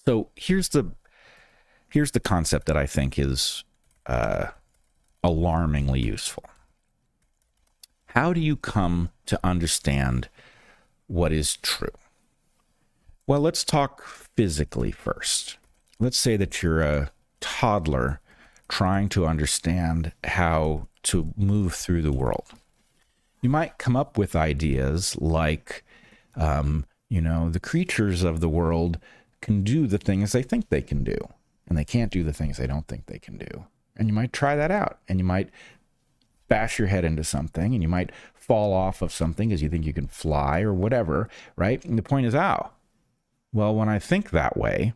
So here's the concept that I think is alarmingly useful. How do you come to understand what is true? Well, let's talk physically first. Let's say that you're a toddler trying to understand how to move through the world. You might come up with ideas like, the creatures of the world can do the things they think they can do, and they can't do the things they don't think they can do. And you might try that out, and you might bash your head into something, and you might fall off of something because you think you can fly or whatever, right? And the point is, well, when I think that way,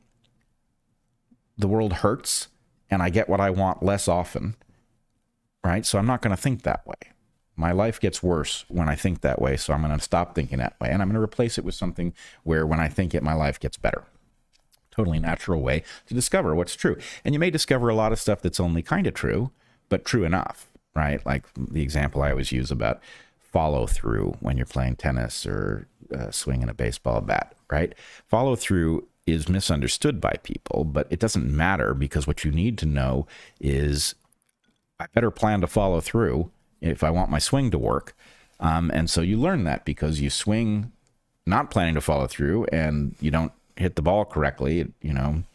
the world hurts, and I get what I want less often, right? So I'm not going to think that way. My life gets worse when I think that way, so I'm going to stop thinking that way, and I'm going to replace it with something where when I think it, my life gets better. Totally natural way to discover what's true. And you may discover a lot of stuff that's only kind of true, but true enough, right? Like the example I always use about follow through when you're playing tennis or swinging a baseball bat, right? Follow through is misunderstood by people, but it doesn't matter, because what you need to know is I better plan to follow through if I want my swing to work. And so you learn that because you swing not planning to follow through, and you don't hit the ball correctly, it,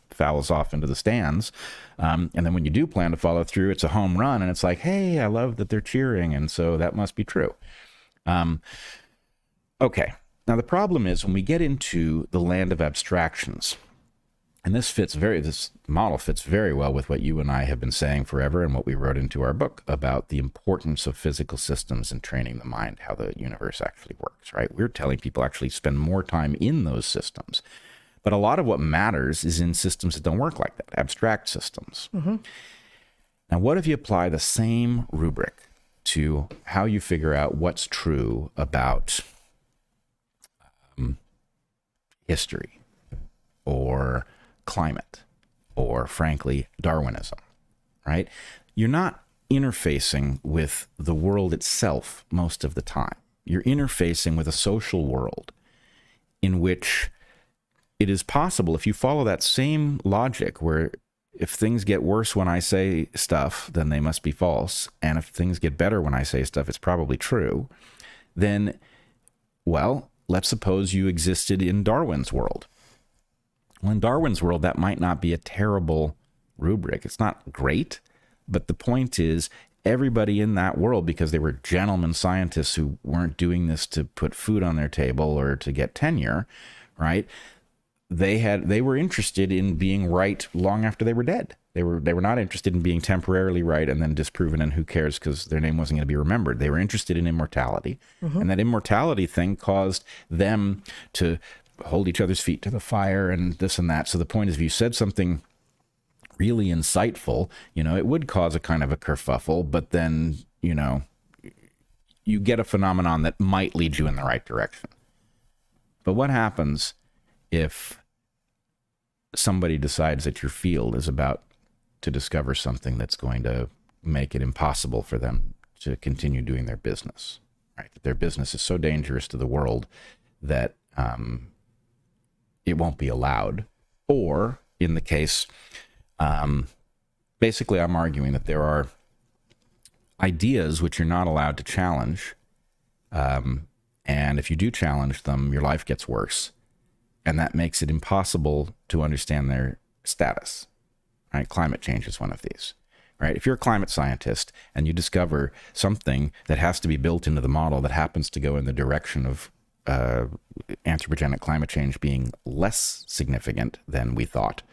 fouls off into the stands. And then when you do plan to follow through, it's a home run, and it's like, hey, I love that they're cheering, and so that must be true. Okay. Now the problem is when we get into the land of abstractions, and this model fits very well with what you and I have been saying forever, and what we wrote into our book about the importance of physical systems and training the mind, how the universe actually works, right? We're telling people actually spend more time in those systems. But a lot of what matters is in systems that don't work like that, abstract systems. Mm-hmm. Now, what if you apply the same rubric to how you figure out what's true about history or climate or, frankly, Darwinism, right? You're not interfacing with the world itself most of the time. You're interfacing with a social world in which it is possible, if you follow that same logic, where if things get worse when I say stuff, then they must be false, and if things get better when I say stuff, it's probably true, then, well, let's suppose you existed in Darwin's world. Well, in Darwin's world, that might not be a terrible rubric. It's not great, but the point is, everybody in that world, because they were gentlemen scientists who weren't doing this to put food on their table or to get tenure, right? They were interested in being right long after they were dead. They were not interested in being temporarily right and then disproven, and who cares because their name wasn't going to be remembered. They were interested in immortality. Mm-hmm. And that immortality thing caused them to hold each other's feet to the fire and this and that. So the point is, if you said something really insightful, it would cause a kind of a kerfuffle, but then, you get a phenomenon that might lead you in the right direction. But what happens if somebody decides that your field is about to discover something that's going to make it impossible for them to continue doing their business, right? That their business is so dangerous to the world that it won't be allowed. Or in the case, basically I'm arguing that there are ideas which you're not allowed to challenge. And if you do challenge them, your life gets worse. And that makes it impossible to understand their status, right? Climate change is one of these, right? If you're a climate scientist and you discover something that has to be built into the model that happens to go in the direction of anthropogenic climate change being less significant than we thought,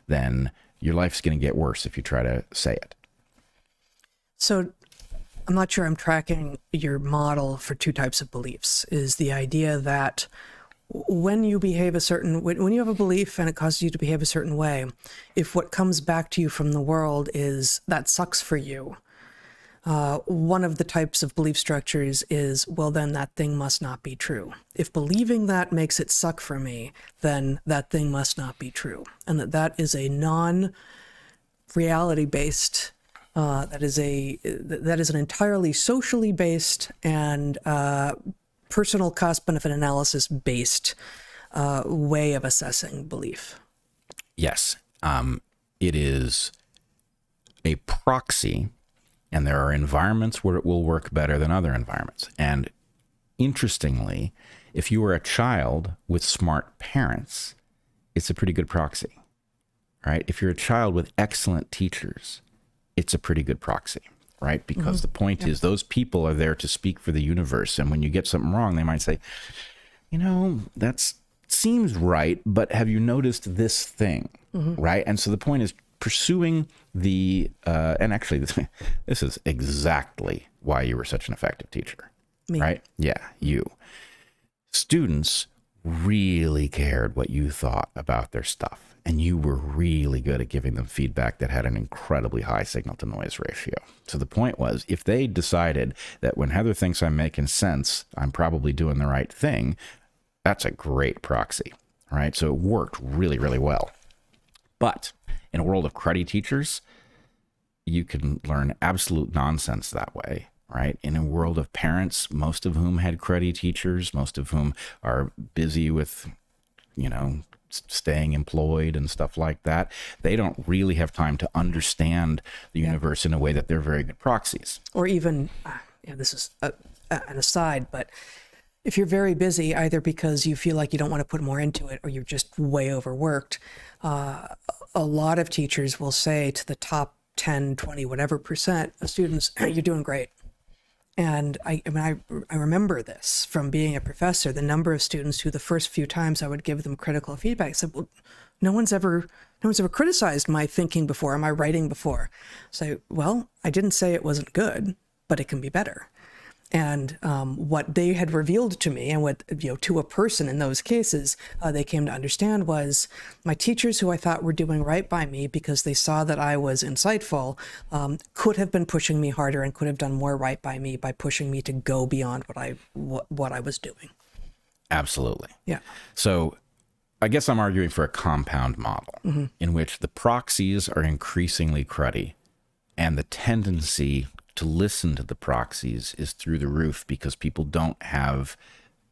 then your life's going to get worse if you try to say it. So I'm not sure I'm tracking your model for two types of beliefs. Is the idea that when you behave when you have a belief and it causes you to behave a certain way, if what comes back to you from the world is that sucks for you, one of the types of belief structures is, well, then that thing must not be true. If believing that makes it suck for me, then that thing must not be true. And that is a non-reality based, that is an entirely socially based and personal cost-benefit analysis based way of assessing belief. Yes. It is a proxy, and there are environments where it will work better than other environments. And interestingly, if you are a child with smart parents, it's a pretty good proxy, right? If you're a child with excellent teachers, it's a pretty good proxy, right? Because the point is those people are there to speak for the universe. And when you get something wrong, they might say, that seems right, but have you noticed this thing, right? And so the point is pursuing and actually this is exactly why you were such an effective teacher, Me. right? Yeah, you. Students really cared what you thought about their stuff. And you were really good at giving them feedback that had an incredibly high signal to noise ratio. So the point was, if they decided that when Heather thinks I'm making sense, I'm probably doing the right thing, that's a great proxy, right? So it worked really, really well. But in a world of cruddy teachers, you can learn absolute nonsense that way, right? In a world of parents, most of whom had cruddy teachers, most of whom are busy with, staying employed and stuff like that, they don't really have time to understand the universe in a way that they're very good proxies. Or even, this is an aside, but if you're very busy, either because you feel like you don't want to put more into it or you're just way overworked, a lot of teachers will say to the top 10, 20, whatever percent of students, you're doing great. And I remember this from being a professor, the number of students who the first few times I would give them critical feedback said, well, no one's ever criticized my thinking before, my writing before. So, well, I didn't say it wasn't good, but it can be better. And what they had revealed to me, and what to a person in those cases, they came to understand was my teachers, who I thought were doing right by me because they saw that I was insightful, could have been pushing me harder and could have done more right by me by pushing me to go beyond what I was doing. Absolutely. Yeah. So I guess I'm arguing for a compound model in which the proxies are increasingly cruddy, and the tendency to listen to the proxies is through the roof because people don't have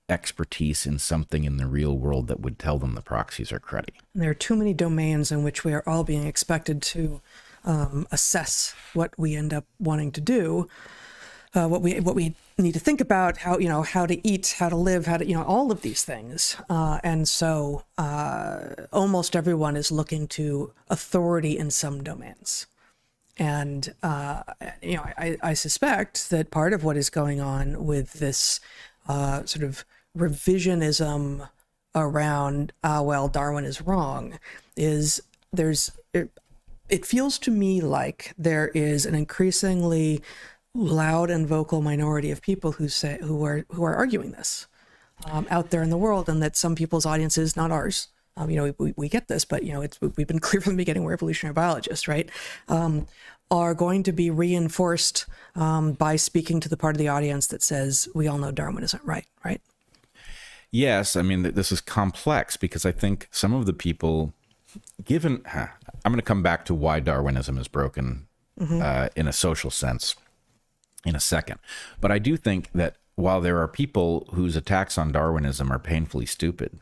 expertise in something in the real world that would tell them the proxies are cruddy. And there are too many domains in which we are all being expected to assess what we end up wanting to do, what we need to think about, how to eat, how to live, how to, all of these things. And so almost everyone is looking to authority in some domains. And, I suspect that part of what is going on with this sort of revisionism around, Darwin is wrong, is it feels to me like there is an increasingly loud and vocal minority of people who are arguing this out there in the world, and that some people's audience is not ours. we get this, but we've been clear from the beginning, we're evolutionary biologists, right? Are going to be reinforced by speaking to the part of the audience that says we all know Darwin isn't right? Yes, I mean, this is complex because I think some of the people, I'm going to come back to why Darwinism is broken in a social sense in a second. But I do think that while there are people whose attacks on Darwinism are painfully stupid,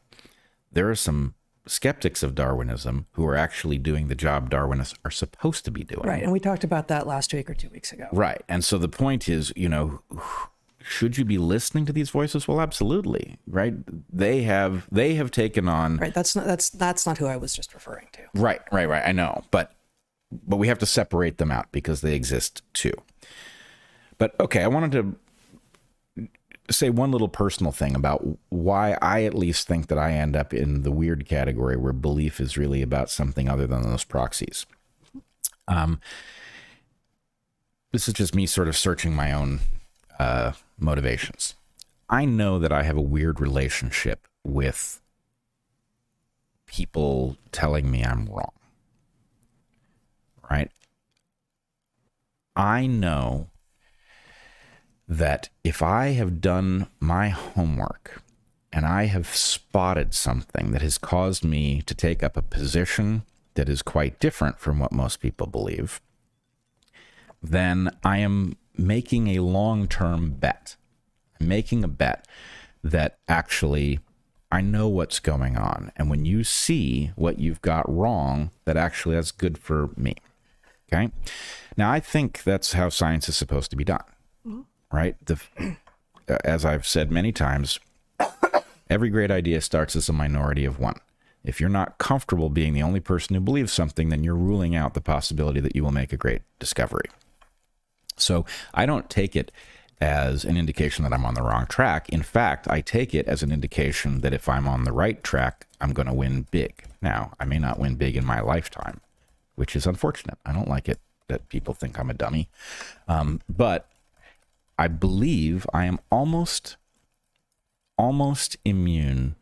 there are some skeptics of Darwinism who are actually doing the job Darwinists are supposed to be doing. Right, and we talked about that last week or 2 weeks ago. Right, and so the point is, should you be listening to these voices? Well, absolutely, right? They have taken on. Right, that's not who I was just referring to. Right. I know, but we have to separate them out because they exist too. But okay, I wanted to say one little personal thing about why I at least think that I end up in the weird category where belief is really about something other than those proxies. This is just me sort of searching my own motivations. I know that I have a weird relationship with people telling me I'm wrong. Right? I know that if I have done my homework and I have spotted something that has caused me to take up a position that is quite different from what most people believe, then I am making a long-term bet. I'm making a bet that actually I know what's going on. And when you see what you've got wrong, that actually that's good for me. Okay? Now, I think that's how science is supposed to be done. Right? As I've said many times, every great idea starts as a minority of one. If you're not comfortable being the only person who believes something, then you're ruling out the possibility that you will make a great discovery. So I don't take it as an indication that I'm on the wrong track. In fact, I take it as an indication that if I'm on the right track, I'm going to win big. Now, I may not win big in my lifetime, which is unfortunate. I don't like it that people think I'm a dummy. But I believe I am almost immune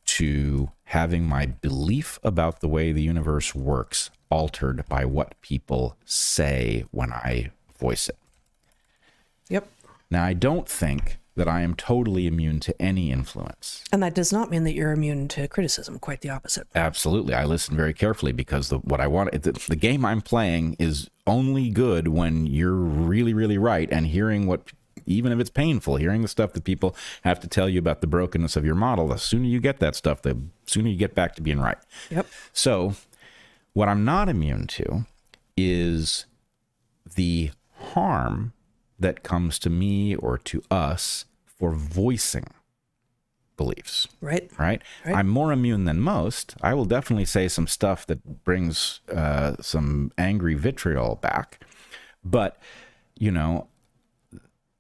to having my belief about the way the universe works altered by what people say when I voice it. Yep. Now, I don't think that I am totally immune to any influence. And that does not mean that you're immune to criticism, quite the opposite. Absolutely. I listen very carefully because the game I'm playing is only good when you're really, really right, and hearing what, even if it's painful, hearing the stuff that people have to tell you about the brokenness of your model, the sooner you get that stuff, the sooner you get back to being right. Yep. So what I'm not immune to is the harm that comes to me or to us for voicing beliefs. Right. I'm more immune than most. I will definitely say some stuff that brings some angry vitriol back. But,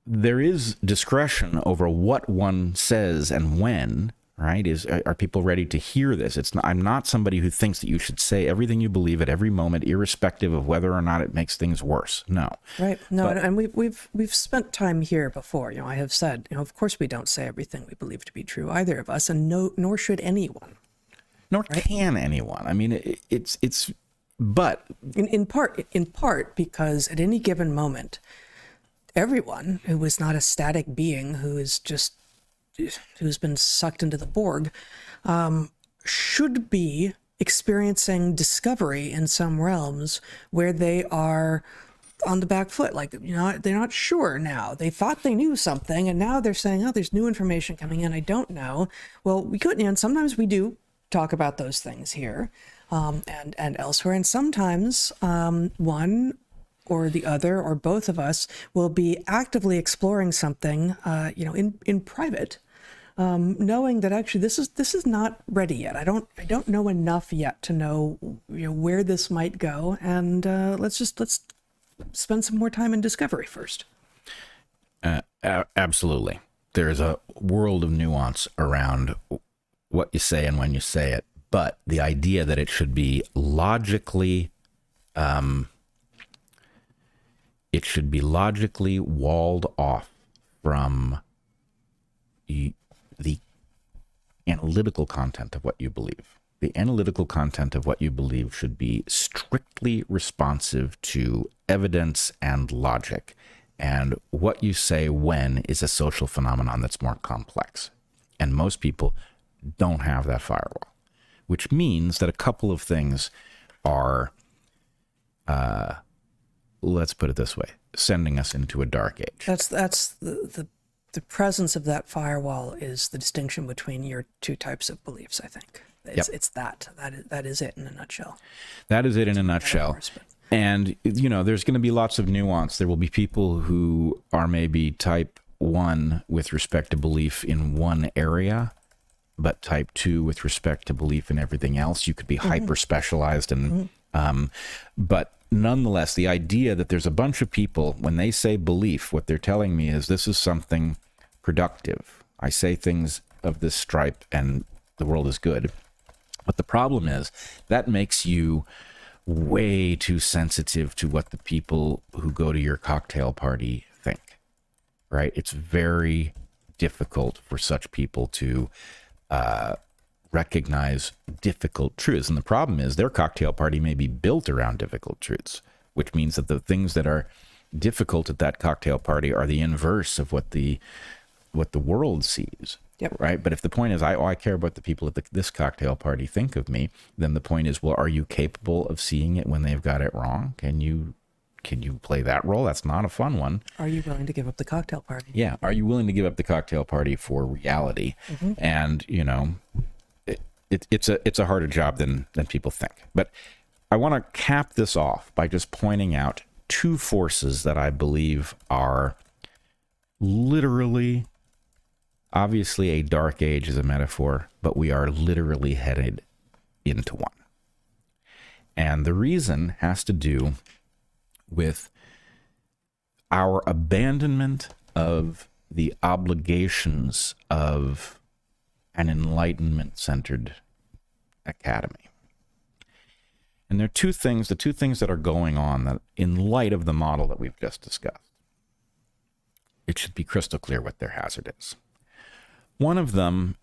there is discretion over what one says and when, right? Are people ready to hear this? I'm not somebody who thinks that you should say everything you believe at every moment, irrespective of whether or not it makes things worse. No. Right. No, and we've spent time here before. I have said, of course we don't say everything we believe to be true, either of us, and nor should anyone. Nor can anyone. I mean, but in part because at any given moment, everyone who is not a static being who's been sucked into the Borg should be experiencing discovery in some realms where they are on the back foot. Like, they're not sure now. They thought they knew something, and now they're saying, there's new information coming in. I don't know. Well, we could, and sometimes we do talk about those things here and elsewhere. And sometimes one or the other or both of us will be actively exploring something, in private, knowing that actually this is not ready yet. I don't know enough yet to know, where this might go, and let's spend some more time in discovery first. Absolutely, there is a world of nuance around what you say and when you say it, but the idea that it should be logically walled off from the analytical content of what you believe. The analytical content of what you believe should be strictly responsive to evidence and logic. And what you say when is a social phenomenon that's more complex. And most people don't have that firewall, which means that a couple of things are, let's put it this way, sending us into a dark age. That's the presence of that firewall is the distinction between your two types of beliefs, I think. It's that is it in a nutshell. That is it in a nutshell. And, you know, there's going to be lots of nuance. There will be people who are maybe type 1 with respect to belief in one area, but type 2 with respect to belief in everything else. You could be hyper specialized. And, but nonetheless, the idea that there's a bunch of people, when they say belief, what they're telling me is this is something productive. I say things of this stripe and the world is good. But the problem is that makes you way too sensitive to what the people who go to your cocktail party think, right? It's very difficult for such people to recognize difficult truths. And the problem is their cocktail party may be built around difficult truths, which means that the things that are difficult at that cocktail party are the inverse of what the world sees. Yep. Right. But if the point is, I care about the people at this cocktail party think of me, then the point is, well, are you capable of seeing it when they've got it wrong? Can you play that role? That's not a fun one. Are you willing to give up the cocktail party? Yeah. Are you willing to give up the cocktail party for reality? And, you know, it's a harder job than people think. But I want to cap this off by just pointing out two forces that I believe are literally, obviously a dark age is a metaphor, but we are literally headed into one. And the reason has to do with our abandonment of the obligations of an enlightenment-centered academy. And there are the two things that are going on that, in light of the model that we've just discussed, it should be crystal clear what their hazard is. One of them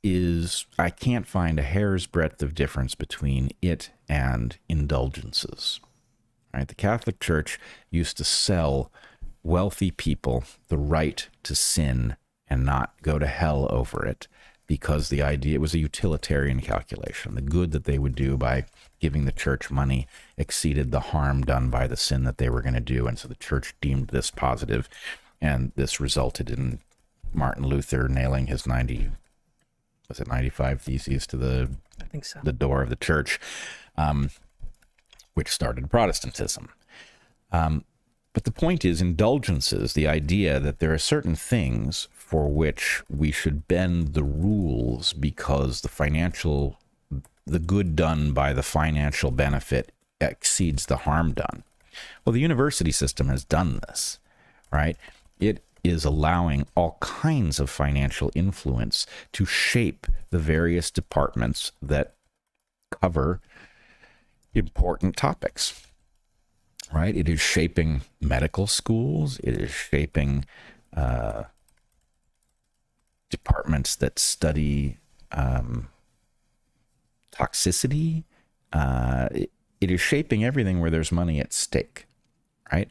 is, I can't find a hair's breadth of difference between it and indulgences. Right? The Catholic Church used to sell wealthy people the right to sin and not go to hell over it, because the idea, it was a utilitarian calculation. The good that they would do by giving the church money exceeded the harm done by the sin that they were going to do. And so the church deemed this positive, and this resulted in Martin Luther nailing his 95 theses to the door of the church, which started Protestantism. But the point is, indulgences, the idea that there are certain things for which we should bend the rules because the good done by the financial benefit exceeds the harm done. Well, the university system has done this, right? It is allowing all kinds of financial influence to shape the various departments that cover important topics, right? It is shaping medical schools. It is shaping departments that study toxicity. It is shaping everything where there's money at stake, right?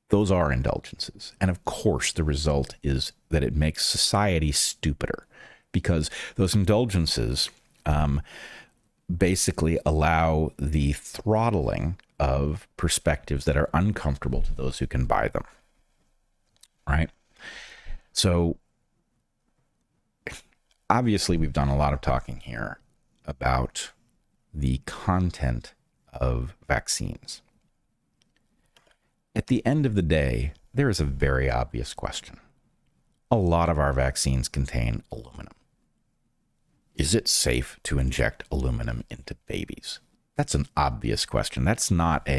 Those are indulgences. And of course, the result is that it makes society stupider, because those indulgences basically allow the throttling of perspectives that are uncomfortable to those who can buy them, right? So obviously, we've done a lot of talking here about the content of vaccines. At the end of the day, there is a very obvious question. A lot of our vaccines contain aluminum. Is it safe to inject aluminum into babies? That's an obvious question. That's not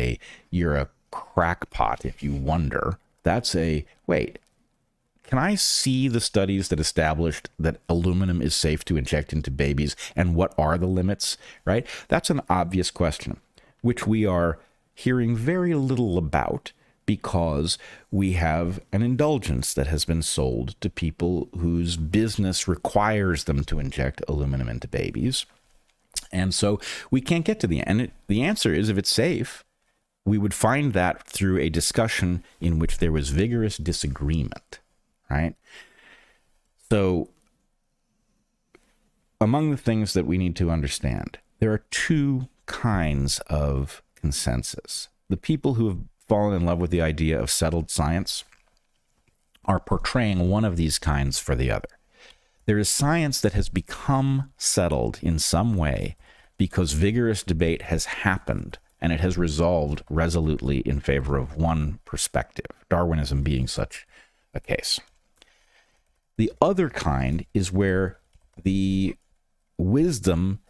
you're a crackpot if you wonder. That's wait, can I see the studies that established that aluminum is safe to inject into babies, and what are the limits, right? That's an obvious question, which we are hearing very little about, because we have an indulgence that has been sold to people whose business requires them to inject aluminum into babies. And so we can't get to the end. The answer is, if it's safe, we would find that through a discussion in which there was vigorous disagreement, right? So among the things that we need to understand, there are two kinds of consensus. The people who have fallen in love with the idea of settled science are portraying one of these kinds for the other. There is science that has become settled in some way because vigorous debate has happened and it has resolved resolutely in favor of one perspective, Darwinism being such a case. The other kind is where the wisdom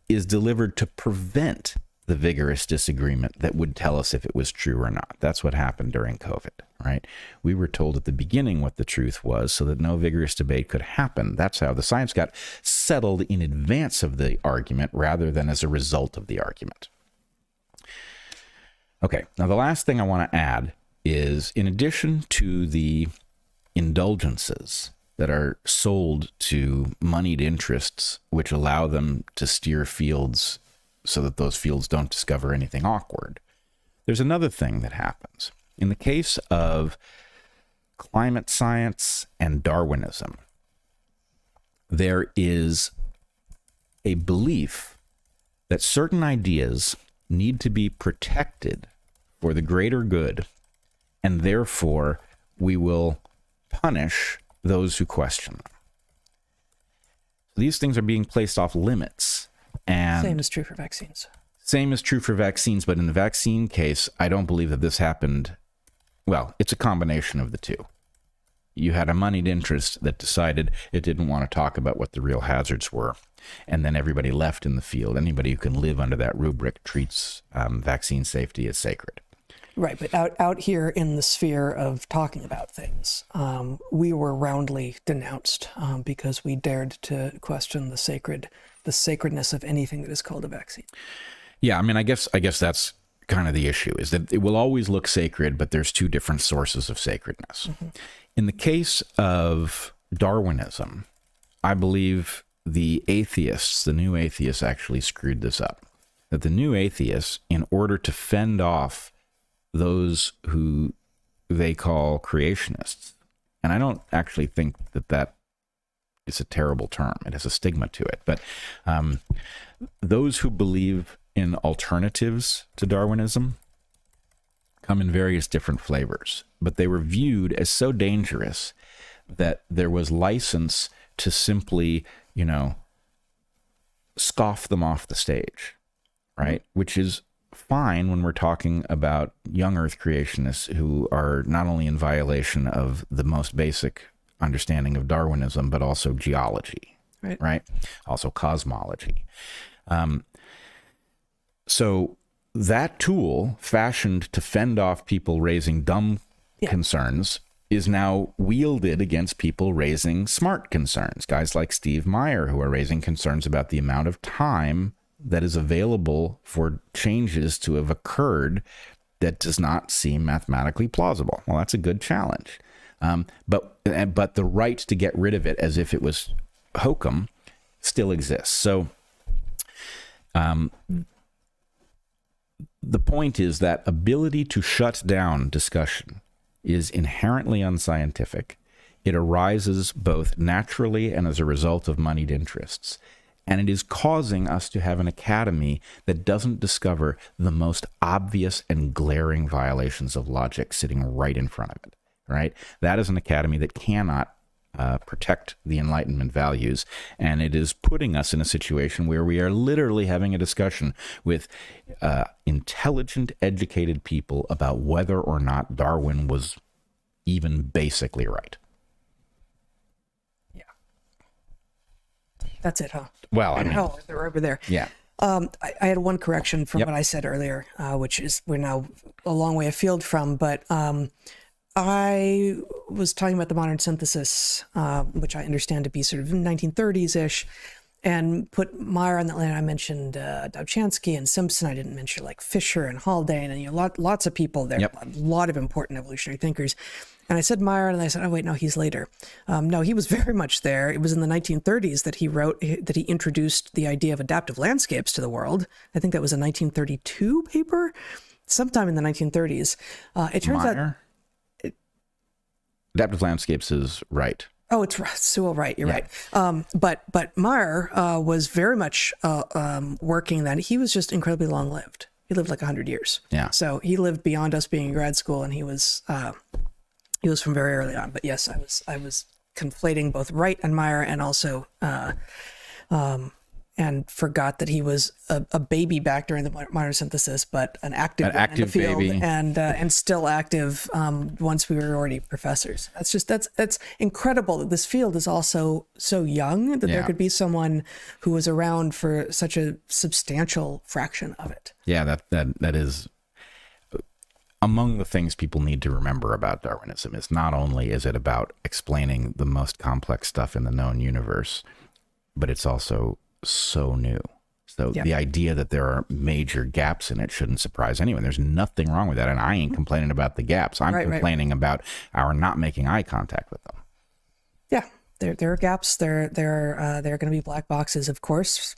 is delivered to prevent the vigorous disagreement that would tell us if it was true or not. That's what happened during COVID, right? We were told at the beginning what the truth was so that no vigorous debate could happen. That's how the science got settled in advance of the argument rather than as a result of the argument. Okay, now the last thing I want to add is, in addition to the indulgences that are sold to moneyed interests, which allow them to steer fields so that those fields don't discover anything awkward, there's another thing that happens. In the case of climate science and Darwinism, there is a belief that certain ideas need to be protected for the greater good, and therefore we will punish those who question them. These things are being placed off limits. And same is true for vaccines. Same is true for vaccines, but in the vaccine case, I don't believe that this happened. Well, it's a combination of the two. You had a moneyed interest that decided it didn't want to talk about what the real hazards were, and then everybody left in the field. Anybody who can live under that rubric treats vaccine safety as sacred. Right, but out here in the sphere of talking about things, we were roundly denounced because we dared to question the sacredness of anything that is called a vaccine. Yeah, I mean, I guess that's kind of the issue, is that it will always look sacred, but there's two different sources of sacredness. Mm-hmm. In the case of Darwinism, I believe the atheists, the new atheists, actually screwed this up. That the new atheists, in order to fend off those who they call creationists, and I don't actually think that is a terrible term. It has a stigma to it. But those who believe in alternatives to Darwinism come in various different flavors. But they were viewed as so dangerous that there was license to simply, scoff them off the stage, right? Which is fine when we're talking about young Earth creationists who are not only in violation of the most basic understanding of Darwinism, but also geology, right? Also cosmology. So that tool, fashioned to fend off people raising dumb concerns, is now wielded against people raising smart concerns. Guys like Steve Meyer, who are raising concerns about the amount of time that is available for changes to have occurred that does not seem mathematically plausible. Well, that's a good challenge. But the right to get rid of it as if it was hokum still exists. So the point is that ability to shut down discussion is inherently unscientific. It arises both naturally and as a result of moneyed interests. And it is causing us to have an academy that doesn't discover the most obvious and glaring violations of logic sitting right in front of it, right? That is an academy that cannot protect the Enlightenment values. And it is putting us in a situation where we are literally having a discussion with intelligent, educated people about whether or not Darwin was even basically right. That's it, huh? Well, I mean, they're over there. Yeah. I had one correction from what I said earlier, which is we're now a long way afield from, but I was talking about the modern synthesis, which I understand to be sort of 1930s-ish, and put Meyer on that line. I mentioned Dobzhansky and Simpson. I didn't mention like Fisher and Haldane, and lots of people there, a lot of important evolutionary thinkers. And I said Meyer, and I said, oh wait, no, he's later. No, he was very much there. It was in the 1930s that he introduced the idea of adaptive landscapes to the world. I think that was a 1932 paper, sometime in the 1930s. It turns out adaptive landscapes is right. Oh, it's Sewell, right. You're right. But Meyer was very much working then. He was just incredibly long lived. He lived like 100 years. Yeah. So he lived beyond us being in grad school, and he was from very early on. But yes, I was conflating both Wright and Meyer, and also and forgot that he was a baby back during the minor synthesis, but an active in the field, baby, and still active once we were already professors. That's incredible that this field is also so young, that there could be someone who was around for such a substantial fraction of it. Yeah, that is among the things people need to remember about Darwinism. Is not only is it about explaining the most complex stuff in the known universe, but it's also so new. So the idea that there are major gaps in it shouldn't surprise anyone. There's nothing wrong with that. And I ain't complaining about the gaps. I'm complaining about our not making eye contact with them. Yeah, there are gaps. There are going to be black boxes, of course.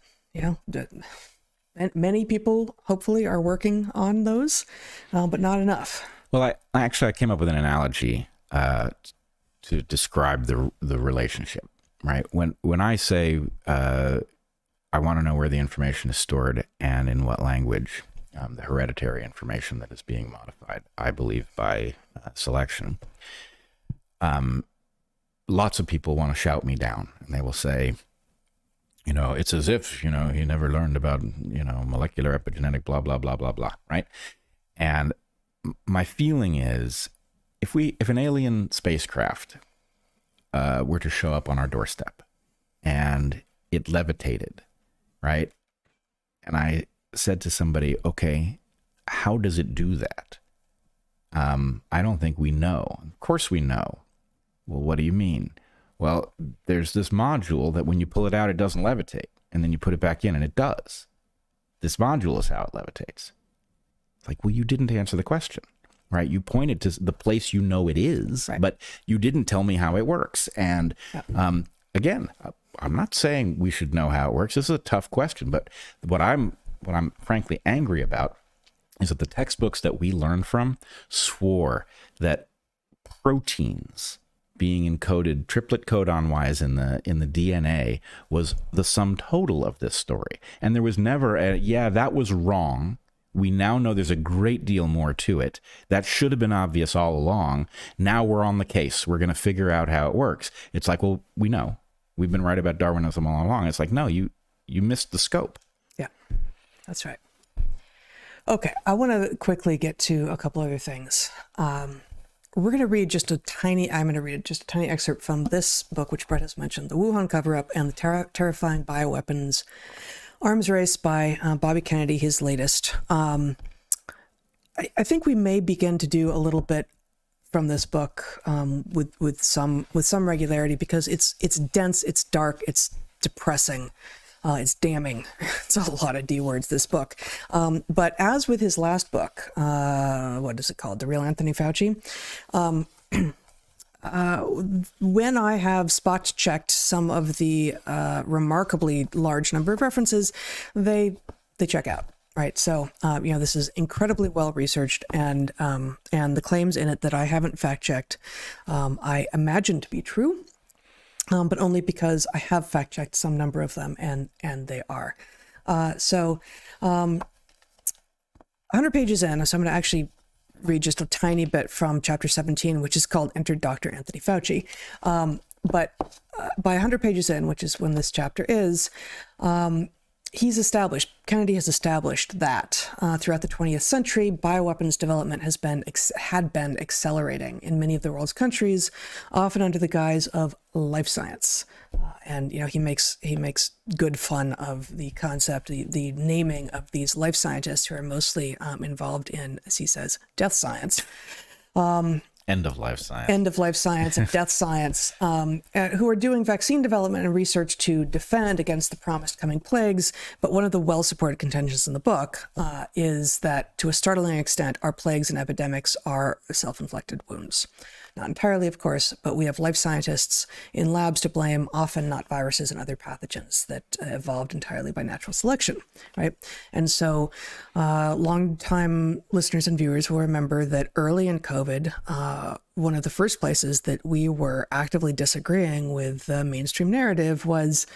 Many people hopefully are working on those, but not enough. Well, I came up with an analogy to describe the relationship. Right. When I say I want to know where the information is stored and in what language, the hereditary information that is being modified, I believe, by selection, lots of people want to shout me down, and they will say, it's as if, he never learned about, molecular epigenetic, blah, blah, blah, blah, blah. Right. And my feeling is if an alien spacecraft were to show up on our doorstep and it levitated, right? And I said to somebody, okay, how does it do that? I don't think we know. Of course we know. Well, what do you mean? Well, there's this module that when you pull it out, it doesn't levitate. And then you put it back in and it does. This module is how it levitates. It's like, well, you didn't answer the question. Right, you pointed to the place it is, but you didn't tell me how it works. And again, I'm not saying we should know how it works. This is a tough question, but what I'm frankly angry about is that the textbooks that we learned from swore that proteins being encoded triplet codon-wise in the DNA was the sum total of this story. And there was never that was wrong. We now know there's a great deal more to it. That should have been obvious all along. Now we're on the case. We're going to figure out how it works. It's like, well, we know. We've been right about Darwinism all along. It's like, no, you missed the scope. Yeah, that's right. Okay, I want to quickly get to a couple other things. We're going to read just a tiny excerpt from this book, which Bret has mentioned, The Wuhan Cover Up and the Terrifying Bioweapons Arms Race by Bobby Kennedy, his latest. I think we may begin to do a little bit from this book with some regularity, because it's dense, it's dark, it's depressing, it's damning. It's a lot of D words, this book. But as with his last book, what is it called? The Real Anthony Fauci. When I have spot checked some of the remarkably large number of references, they check out, right? So this is incredibly well researched, and the claims in it that I haven't fact checked, I imagine to be true, but only because I have fact checked some number of them, and they are. 100 pages in, so I'm going to actually read just a tiny bit from chapter 17, which is called Enter Dr. Anthony Fauci. But by 100 pages in, which is when this chapter is, Kennedy has established that throughout the 20th century, bioweapons development had been accelerating in many of the world's countries, often under the guise of life science. And he makes good fun of the concept, the naming of these life scientists who are mostly involved in, as he says, death science. End of life science. End of life science and death science, who are doing vaccine development and research to defend against the promised coming plagues. But one of the well-supported contentions in the book is that, to a startling extent, our plagues and epidemics are self-inflicted wounds. Not entirely, of course, but we have life scientists in labs to blame, often not viruses and other pathogens that evolved entirely by natural selection, right? And so long-time listeners and viewers will remember that early in COVID, one of the first places that we were actively disagreeing with the mainstream narrative was,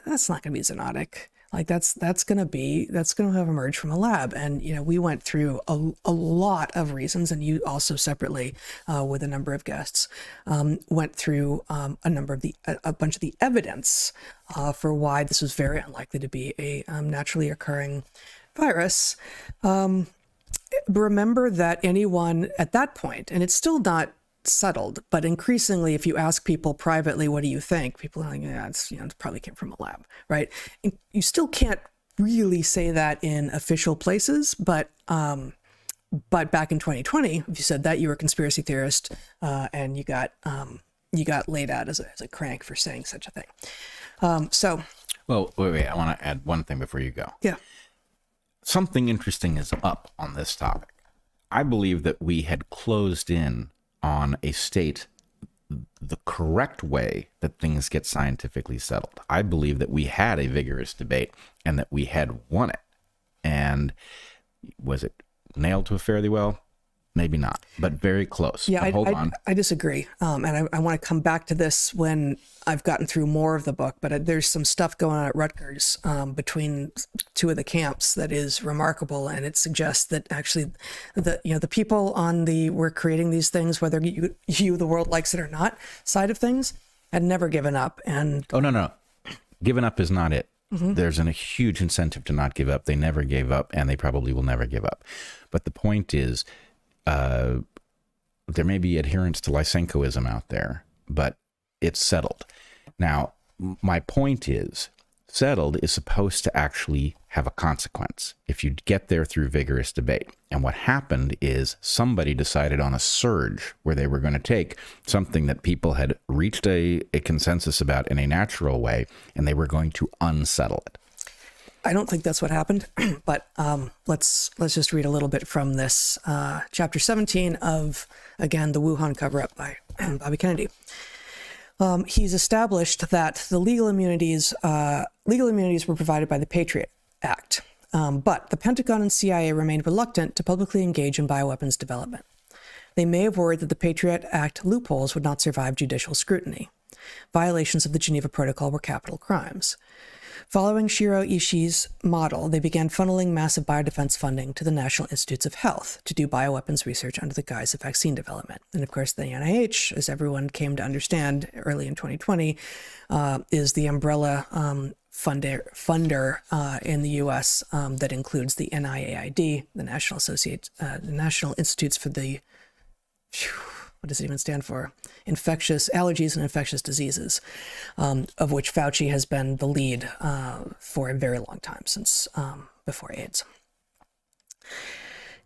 that's not going to be zoonotic. Like that's going to have emerged from a lab. And, we went through a lot of reasons, and you also separately, with a number of guests, went through a bunch of the evidence for why this was very unlikely to be a naturally occurring virus. Remember that anyone at that point, and it's still not settled, but increasingly, if you ask people privately, what do you think? People are like, yeah, it probably came from a lab, right? And you still can't really say that in official places, but back in 2020, if you said that, you were a conspiracy theorist, and you got laid out as a crank for saying such a thing. Well, wait, I want to add one thing before you go. Yeah. Something interesting is up on this topic. I believe that we had closed in on a state the correct way that things get scientifically settled. I believe that we had a vigorous debate and that we had won it. And was it nailed to a fairly well? Maybe not, but very close. Yeah, hold on. I disagree. And I want to come back to this when I've gotten through more of the book, but there's some stuff going on at Rutgers between two of the camps that is remarkable. And it suggests that actually the people on the we're creating these things, whether you the world likes it or not side of things, had never given up. And oh, no. Giving up is not it. Mm-hmm. There's a huge incentive to not give up. They never gave up, and they probably will never give up. But the point is, there may be adherents to Lysenkoism out there, but it's settled. Now, my point is, settled is supposed to actually have a consequence if you get there through vigorous debate. And what happened is somebody decided on a surge where they were going to take something that people had reached a consensus about in a natural way, and they were going to unsettle it. I don't think that's what happened, but let's just read a little bit from this chapter 17 of, again, the Wuhan Cover Up by Bobby Kennedy. He's established that the legal immunities were provided by the Patriot Act, but the Pentagon and CIA remained reluctant to publicly engage in bioweapons development. They may have worried that the Patriot Act loopholes would not survive judicial scrutiny. Violations of the Geneva Protocol were capital crimes. Following Shiro Ishii's model, they began funneling massive biodefense funding to the National Institutes of Health to do bioweapons research under the guise of vaccine development. And of course, the NIH, as everyone came to understand early in 2020, is the umbrella funder in the U.S. That includes the NIAID, the National Institutes for the... what does it even stand for? Infectious allergies and infectious diseases, of which Fauci has been the lead for a very long time, since before AIDS.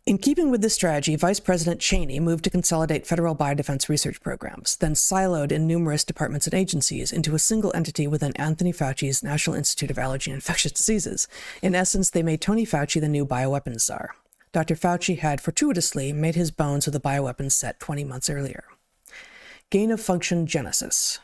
In keeping with this strategy, Vice President Cheney moved to consolidate federal biodefense research programs, then siloed in numerous departments and agencies into a single entity within Anthony Fauci's National Institute of Allergy and Infectious Diseases. In essence, they made Tony Fauci the new bioweapons czar. Dr. Fauci had fortuitously made his bones with the bioweapons set 20 months earlier. Gain-of-function genesis.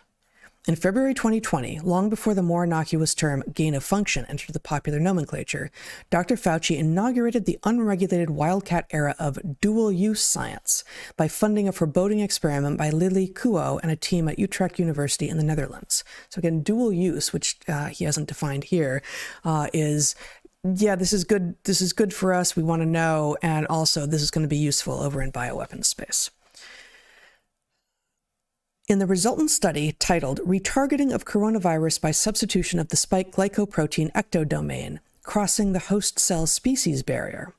In February 2020, long before the more innocuous term gain-of-function entered the popular nomenclature, Dr. Fauci inaugurated the unregulated wildcat era of dual-use science by funding a foreboding experiment by Lily Kuo and a team at Utrecht University in the Netherlands. So again, dual-use, which he hasn't defined here, is... yeah, this is good. This is good for us. We want to know. And also, this is going to be useful over in bioweapons space. In the resultant study titled Retargeting of Coronavirus by Substitution of the Spike Glycoprotein Ectodomain, Crossing the Host Cell Species Barrier,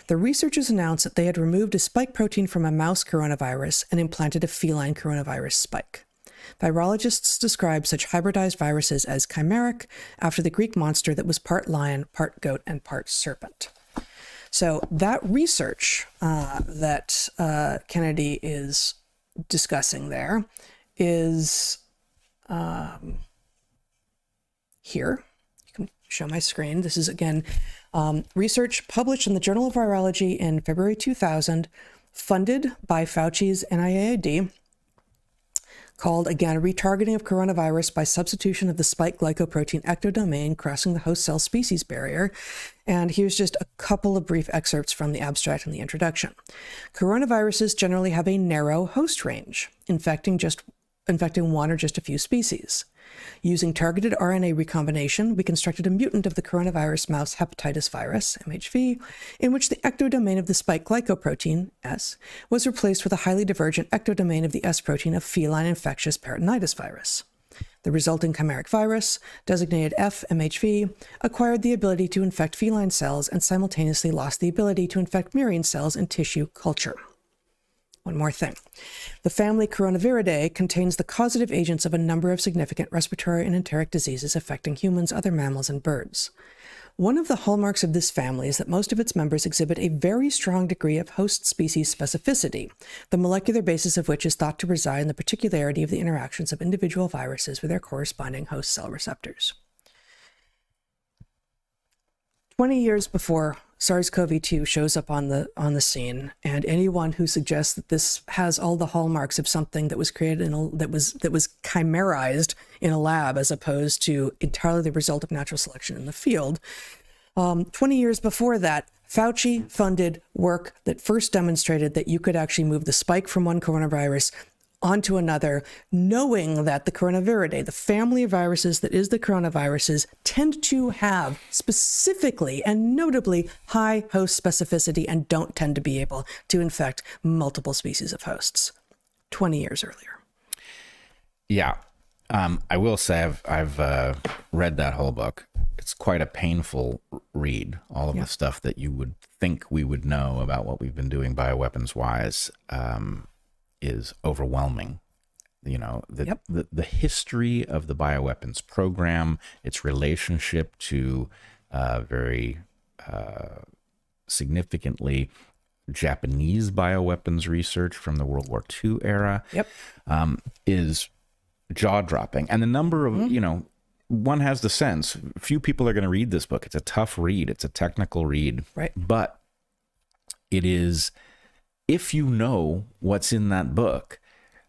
the researchers announced that they had removed a spike protein from a mouse coronavirus and implanted a feline coronavirus spike. Virologists describe such hybridized viruses as chimeric, after the Greek monster that was part lion, part goat, and part serpent. So that research that Kennedy is discussing there is here. You can show my screen. This is, again, research published in the Journal of Virology in February 2000, funded by Fauci's NIAID, called, again, retargeting of coronavirus by substitution of the spike glycoprotein ectodomain crossing the host cell species barrier. And here's just a couple of brief excerpts from the abstract and the introduction. Coronaviruses generally have a narrow host range, infecting one or just a few species. Using targeted RNA recombination, we constructed a mutant of the coronavirus mouse hepatitis virus, MHV, in which the ectodomain of the spike glycoprotein, S, was replaced with a highly divergent ectodomain of the S protein of feline infectious peritonitis virus. The resulting chimeric virus, designated F-MHV, acquired the ability to infect feline cells and simultaneously lost the ability to infect murine cells in tissue culture. One more thing. The family Coronaviridae contains the causative agents of a number of significant respiratory and enteric diseases affecting humans, other mammals, and birds. One of the hallmarks of this family is that most of its members exhibit a very strong degree of host species specificity, the molecular basis of which is thought to reside in the particularity of the interactions of individual viruses with their corresponding host cell receptors. 20 years before SARS-CoV-2 shows up on the scene, and anyone who suggests that this has all the hallmarks of something that was created that was chimerized in a lab as opposed to entirely the result of natural selection in the field, 20 years before that, Fauci funded work that first demonstrated that you could actually move the spike from one coronavirus onto another, knowing that the Coronaviridae, the family of viruses that is the coronaviruses, tend to have specifically and notably high host specificity and don't tend to be able to infect multiple species of hosts. 20 years earlier. Yeah. I will say I've read that whole book. It's quite a painful read. All of the stuff that you would think we would know about what we've been doing bioweapons-wise is overwhelming. You know, the history of the bioweapons program, its relationship to very significantly Japanese bioweapons research from the World War II era is jaw-dropping. And the number of, one has the sense, few people are going to read this book. It's a tough read. It's a technical read. Right. But it is, if you know what's in that book,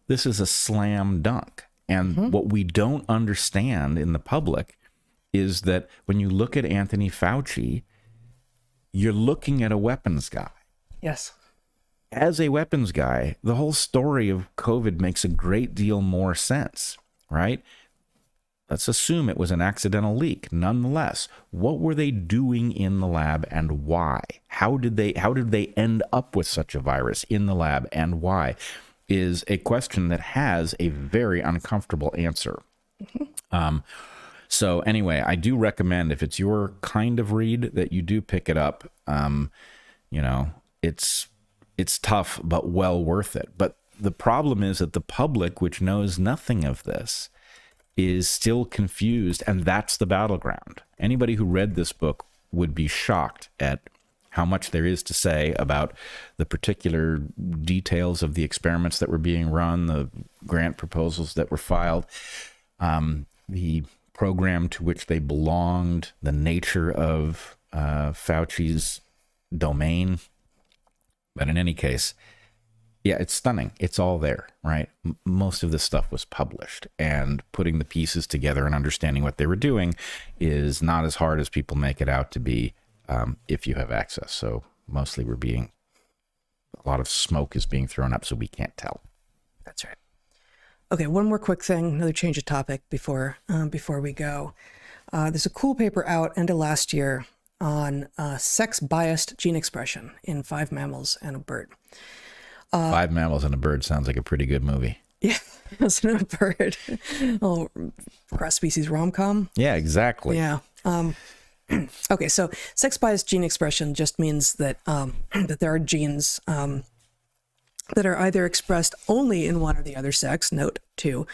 this is a slam dunk. And what we don't understand in the public is that when you look at Anthony Fauci, you're looking at a weapons guy. Yes. As a weapons guy, the whole story of COVID makes a great deal more sense, right? Let's assume it was an accidental leak. Nonetheless, what were they doing in the lab and why? How did they end up with such a virus in the lab and why? Is a question that has a very uncomfortable answer. So anyway, I do recommend, if it's your kind of read, that you do pick it up. It's tough, but well worth it. But the problem is that the public, which knows nothing of this, is still confused, and that's the battleground. Anybody who read this book would be shocked at how much there is to say about the particular details of the experiments that were being run, the grant proposals that were filed, the program to which they belonged, the nature of Fauci's domain. But in any case, yeah, it's stunning. It's all there, right? Most of this stuff was published, and putting the pieces together and understanding what they were doing is not as hard as people make it out to be if you have access. So mostly a lot of smoke is being thrown up, so we can't tell. That's right. Okay, one more quick thing, another change of topic before we go. There's a cool paper out end of last year on sex-biased gene expression in 5 mammals and a bird. 5 Mammals and a Bird sounds like a pretty good movie. Yeah, it's a bird. Oh, cross-species rom-com. Yeah, exactly. Yeah. Okay, so sex-biased gene expression just means that that there are genes that are either expressed only in one or the other sex, note 2,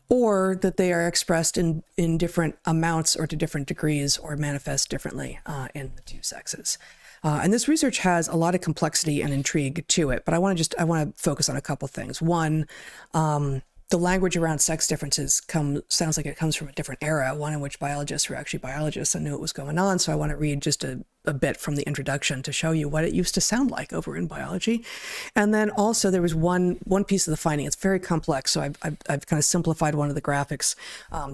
or that they are expressed in different amounts or to different degrees or manifest differently in the two sexes. And this research has a lot of complexity and intrigue to it, but I want to focus on a couple things. One, the language around sex differences sounds like it comes from a different era, one in which biologists were actually biologists and knew what was going on. So I want to read just a bit from the introduction to show you what it used to sound like over in biology. And then also there was one piece of the finding. It's very complex, so I've kind of simplified one of the graphics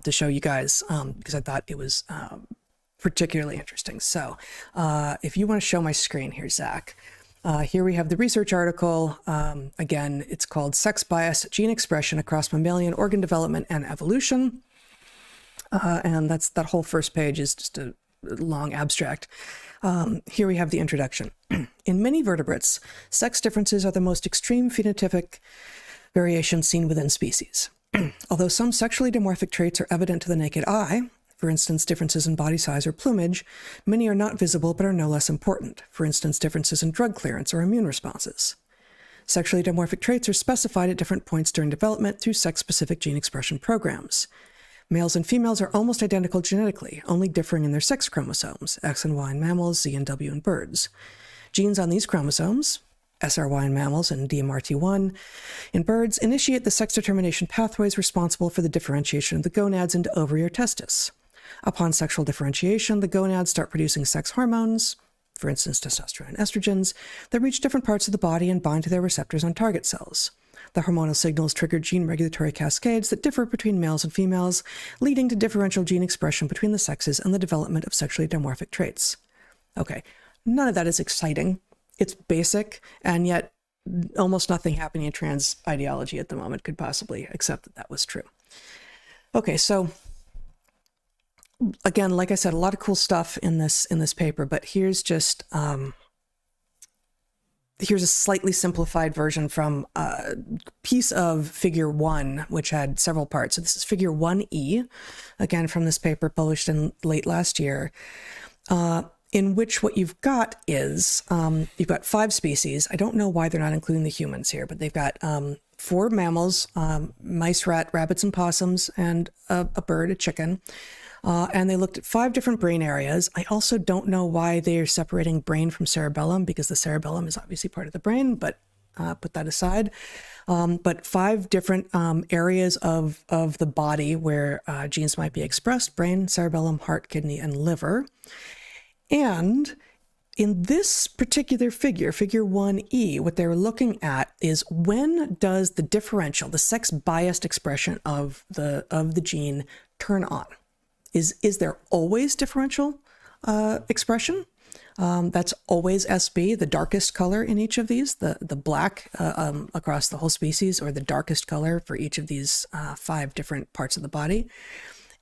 to show you guys because I thought it was particularly interesting. So if you want to show my screen here, Zach. Here we have the research article. Again, it's called Sex Bias, Gene Expression Across Mammalian Organ Development and Evolution. And that whole first page is just a long abstract. Here we have the introduction. In many vertebrates, sex differences are the most extreme phenotypic variations seen within species. Although some sexually dimorphic traits are evident to the naked eye, for instance, differences in body size or plumage, many are not visible but are no less important, for instance, differences in drug clearance or immune responses. Sexually dimorphic traits are specified at different points during development through sex-specific gene expression programs. Males and females are almost identical genetically, only differing in their sex chromosomes, X and Y in mammals, Z and W in birds. Genes on these chromosomes, SRY in mammals and DMRT1 in birds, initiate the sex determination pathways responsible for the differentiation of the gonads into ovary or testis. Upon sexual differentiation, the gonads start producing sex hormones, for instance, testosterone and estrogens, that reach different parts of the body and bind to their receptors on target cells. The hormonal signals trigger gene regulatory cascades that differ between males and females, leading to differential gene expression between the sexes and the development of sexually dimorphic traits. Okay, none of that is exciting. It's basic, and yet almost nothing happening in trans ideology at the moment could possibly accept that was true. Okay, so again, like I said, a lot of cool stuff in this paper, but here's just here's a slightly simplified version from a piece of Figure 1, which had several parts. So this is Figure 1E, again from this paper published in late last year, in which what you've got is you've got 5 species. I don't know why they're not including the humans here, but they've got 4 mammals, mice, rabbits, and possums, and a bird, a chicken. And they looked at 5 different brain areas. I also don't know why they're separating brain from cerebellum, because the cerebellum is obviously part of the brain, but put that aside. But 5 different areas of the body where genes might be expressed: brain, cerebellum, heart, kidney, and liver. And in this particular figure, Figure 1E, what they were looking at is when does the differential, the sex-biased expression of the gene turn on? Is there always differential expression? That's always SB, the darkest color in each of these, the black across the whole species, or the darkest color for each of these 5 different parts of the body.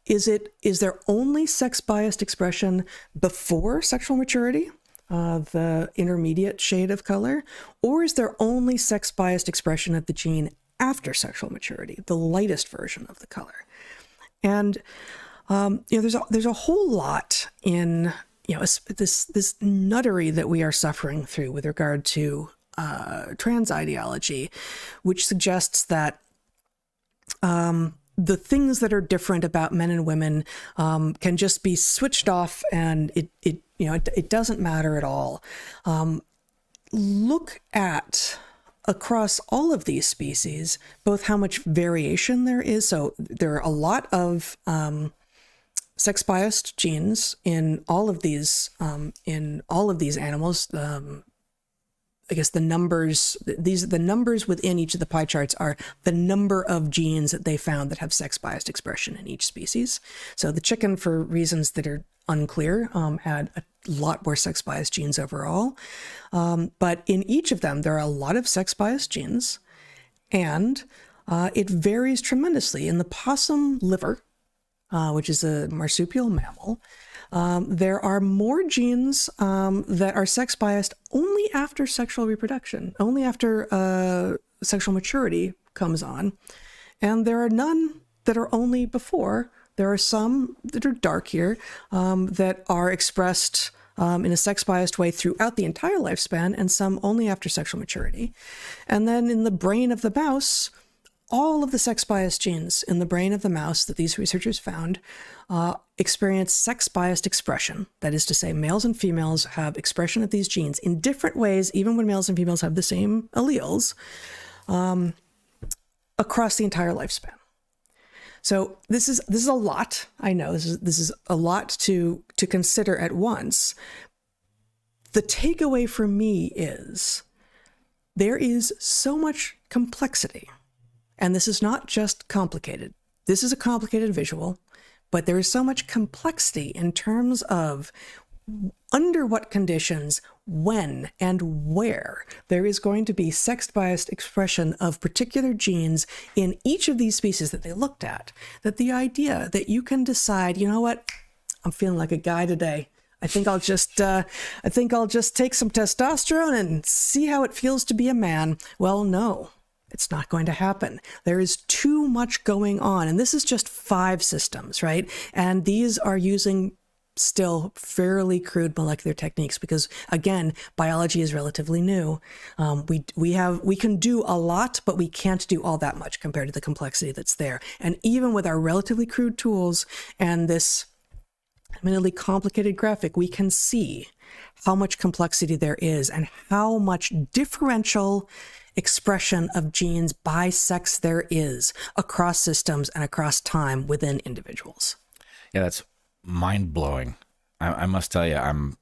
Is there only sex-biased expression before sexual maturity, the intermediate shade of color, or is there only sex-biased expression of the gene after sexual maturity, the lightest version of the color? And there's a whole lot in this nuttery that we are suffering through with regard to trans ideology, which suggests that the things that are different about men and women can just be switched off, and it doesn't matter at all. Look at across all of these species, both how much variation there is. So there are a lot of sex-biased genes in all of these animals. I guess the numbers within each of the pie charts are the number of genes that they found that have sex-biased expression in each species. So the chicken, for reasons that are unclear, had a lot more sex-biased genes overall. But in each of them, there are a lot of sex-biased genes, and it varies tremendously. In the possum liver, which is a marsupial mammal, there are more genes that are sex-biased only after sexual reproduction, only after sexual maturity comes on. And there are none that are only before. There are some that are dark here that are expressed in a sex-biased way throughout the entire lifespan, and some only after sexual maturity. And then in the brain of the mouse, all of the sex-biased genes in the brain of the mouse that these researchers found experience sex-biased expression. That is to say, males and females have expression of these genes in different ways, even when males and females have the same alleles, across the entire lifespan. So this is a lot. I know this is a lot to consider at once. The takeaway for me is there is so much complexity, and this is not just complicated. This is a complicated visual, but there is so much complexity in terms of under what conditions, when, and where there is going to be sex-biased expression of particular genes in each of these species that they looked at, that the idea that you can decide, you know what, I'm feeling like a guy today. I think I'll just take some testosterone and see how it feels to be a man. Well, no, it's not going to happen. There is too much going on. And this is just 5 systems, right? And these are using still fairly crude molecular techniques because, again, biology is relatively new. We can do a lot, but we can't do all that much compared to the complexity that's there. And even with our relatively crude tools and this admittedly complicated graphic, we can see how much complexity there is and how much differential expression of genes by sex there is across systems and across time within individuals. Yeah, that's mind-blowing. I must tell you, I'm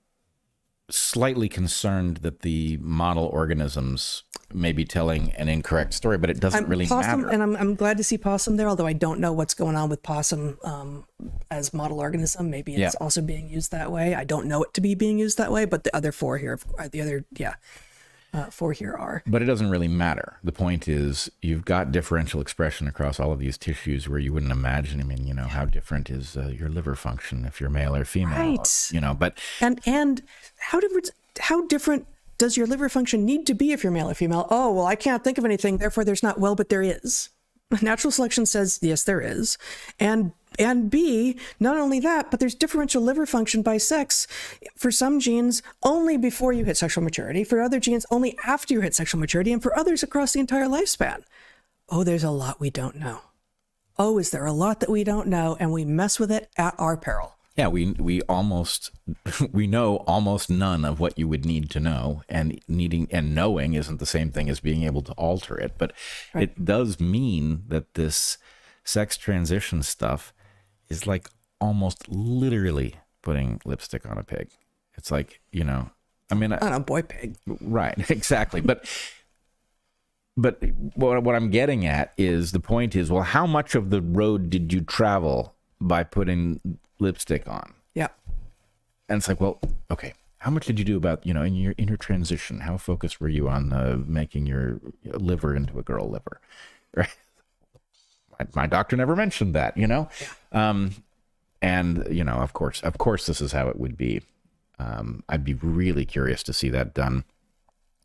slightly concerned that the model organisms may be telling an incorrect story, but it doesn't really matter. And I'm glad to see possum there, although I don't know what's going on with possum as model organism. Maybe it's also being used that way. I don't know it to be being used that way, but the other 4 here, 4 here are. But it doesn't really matter. The point is you've got differential expression across all of these tissues where you wouldn't imagine. I mean, how different is your liver function if you're male or female? Right. But and how different does your liver function need to be if you're male or female? Oh, well, I can't think of anything, therefore there's not. Well, but there is. Natural selection says, yes, there is. And B, not only that, but there's differential liver function by sex for some genes only before you hit sexual maturity, for other genes only after you hit sexual maturity, and for others across the entire lifespan. Oh, there's a lot we don't know. Oh, is there a lot that we don't know, and we mess with it at our peril? Yeah, we know almost none of what you would need to know, and knowing isn't the same thing as being able to alter it. But It does mean that this sex transition stuff is like almost literally putting lipstick on a pig. It's like, on a boy pig. Right, exactly. But what I'm getting at is the point is, well, how much of the road did you travel by putting lipstick on? Yeah. And it's like, well, okay, how much did you do about, in your transition? How focused were you on making your liver into a girl liver? Right. My doctor never mentioned that, Yeah. And, of course, this is how it would be. I'd be really curious to see that done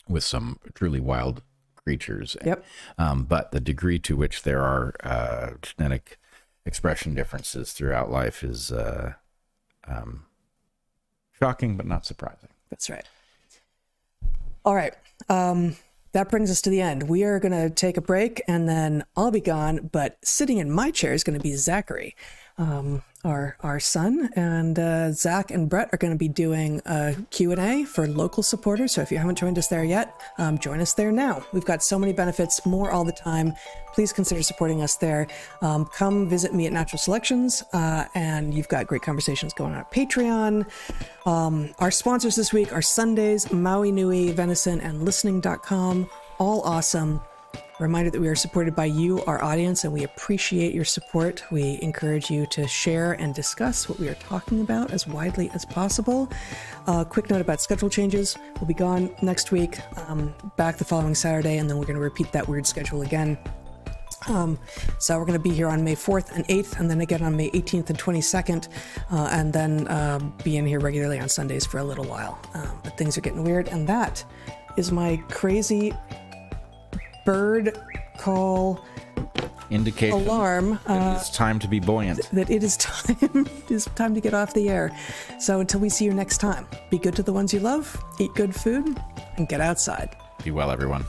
with some truly wild creatures. Yep. But the degree to which there are genetic expression differences throughout life is shocking, but not surprising. That's right. All right. That brings us to the end. We are going to take a break and then I'll be gone, but sitting in my chair is going to be Zachary, our son, and Zach and Bret are going to be doing a Q&A for local supporters. So if you haven't joined us there yet, join us there now. We've got so many benefits, more all the time. Please consider supporting us there. Come visit me at Natural Selections, and you've got great conversations going on at Patreon. Our sponsors this week are Sundays, Maui Nui, Venison, and Listening.com. All awesome. Reminder that we are supported by you, our audience, and we appreciate your support. We encourage you to share and discuss what we are talking about as widely as possible. Quick note about schedule changes. We'll be gone next week, back the following Saturday, and then we're going to repeat that weird schedule again. So we're going to be here on May 4th and 8th, and then again on May 18th and 22nd, and then be in here regularly on Sundays for a little while. But things are getting weird, and that is my crazy bird call indication alarm. It's time to be buoyant. That it is time to get off the air. So until we see you next time, be good to the ones you love, eat good food, and get outside. Be well, everyone.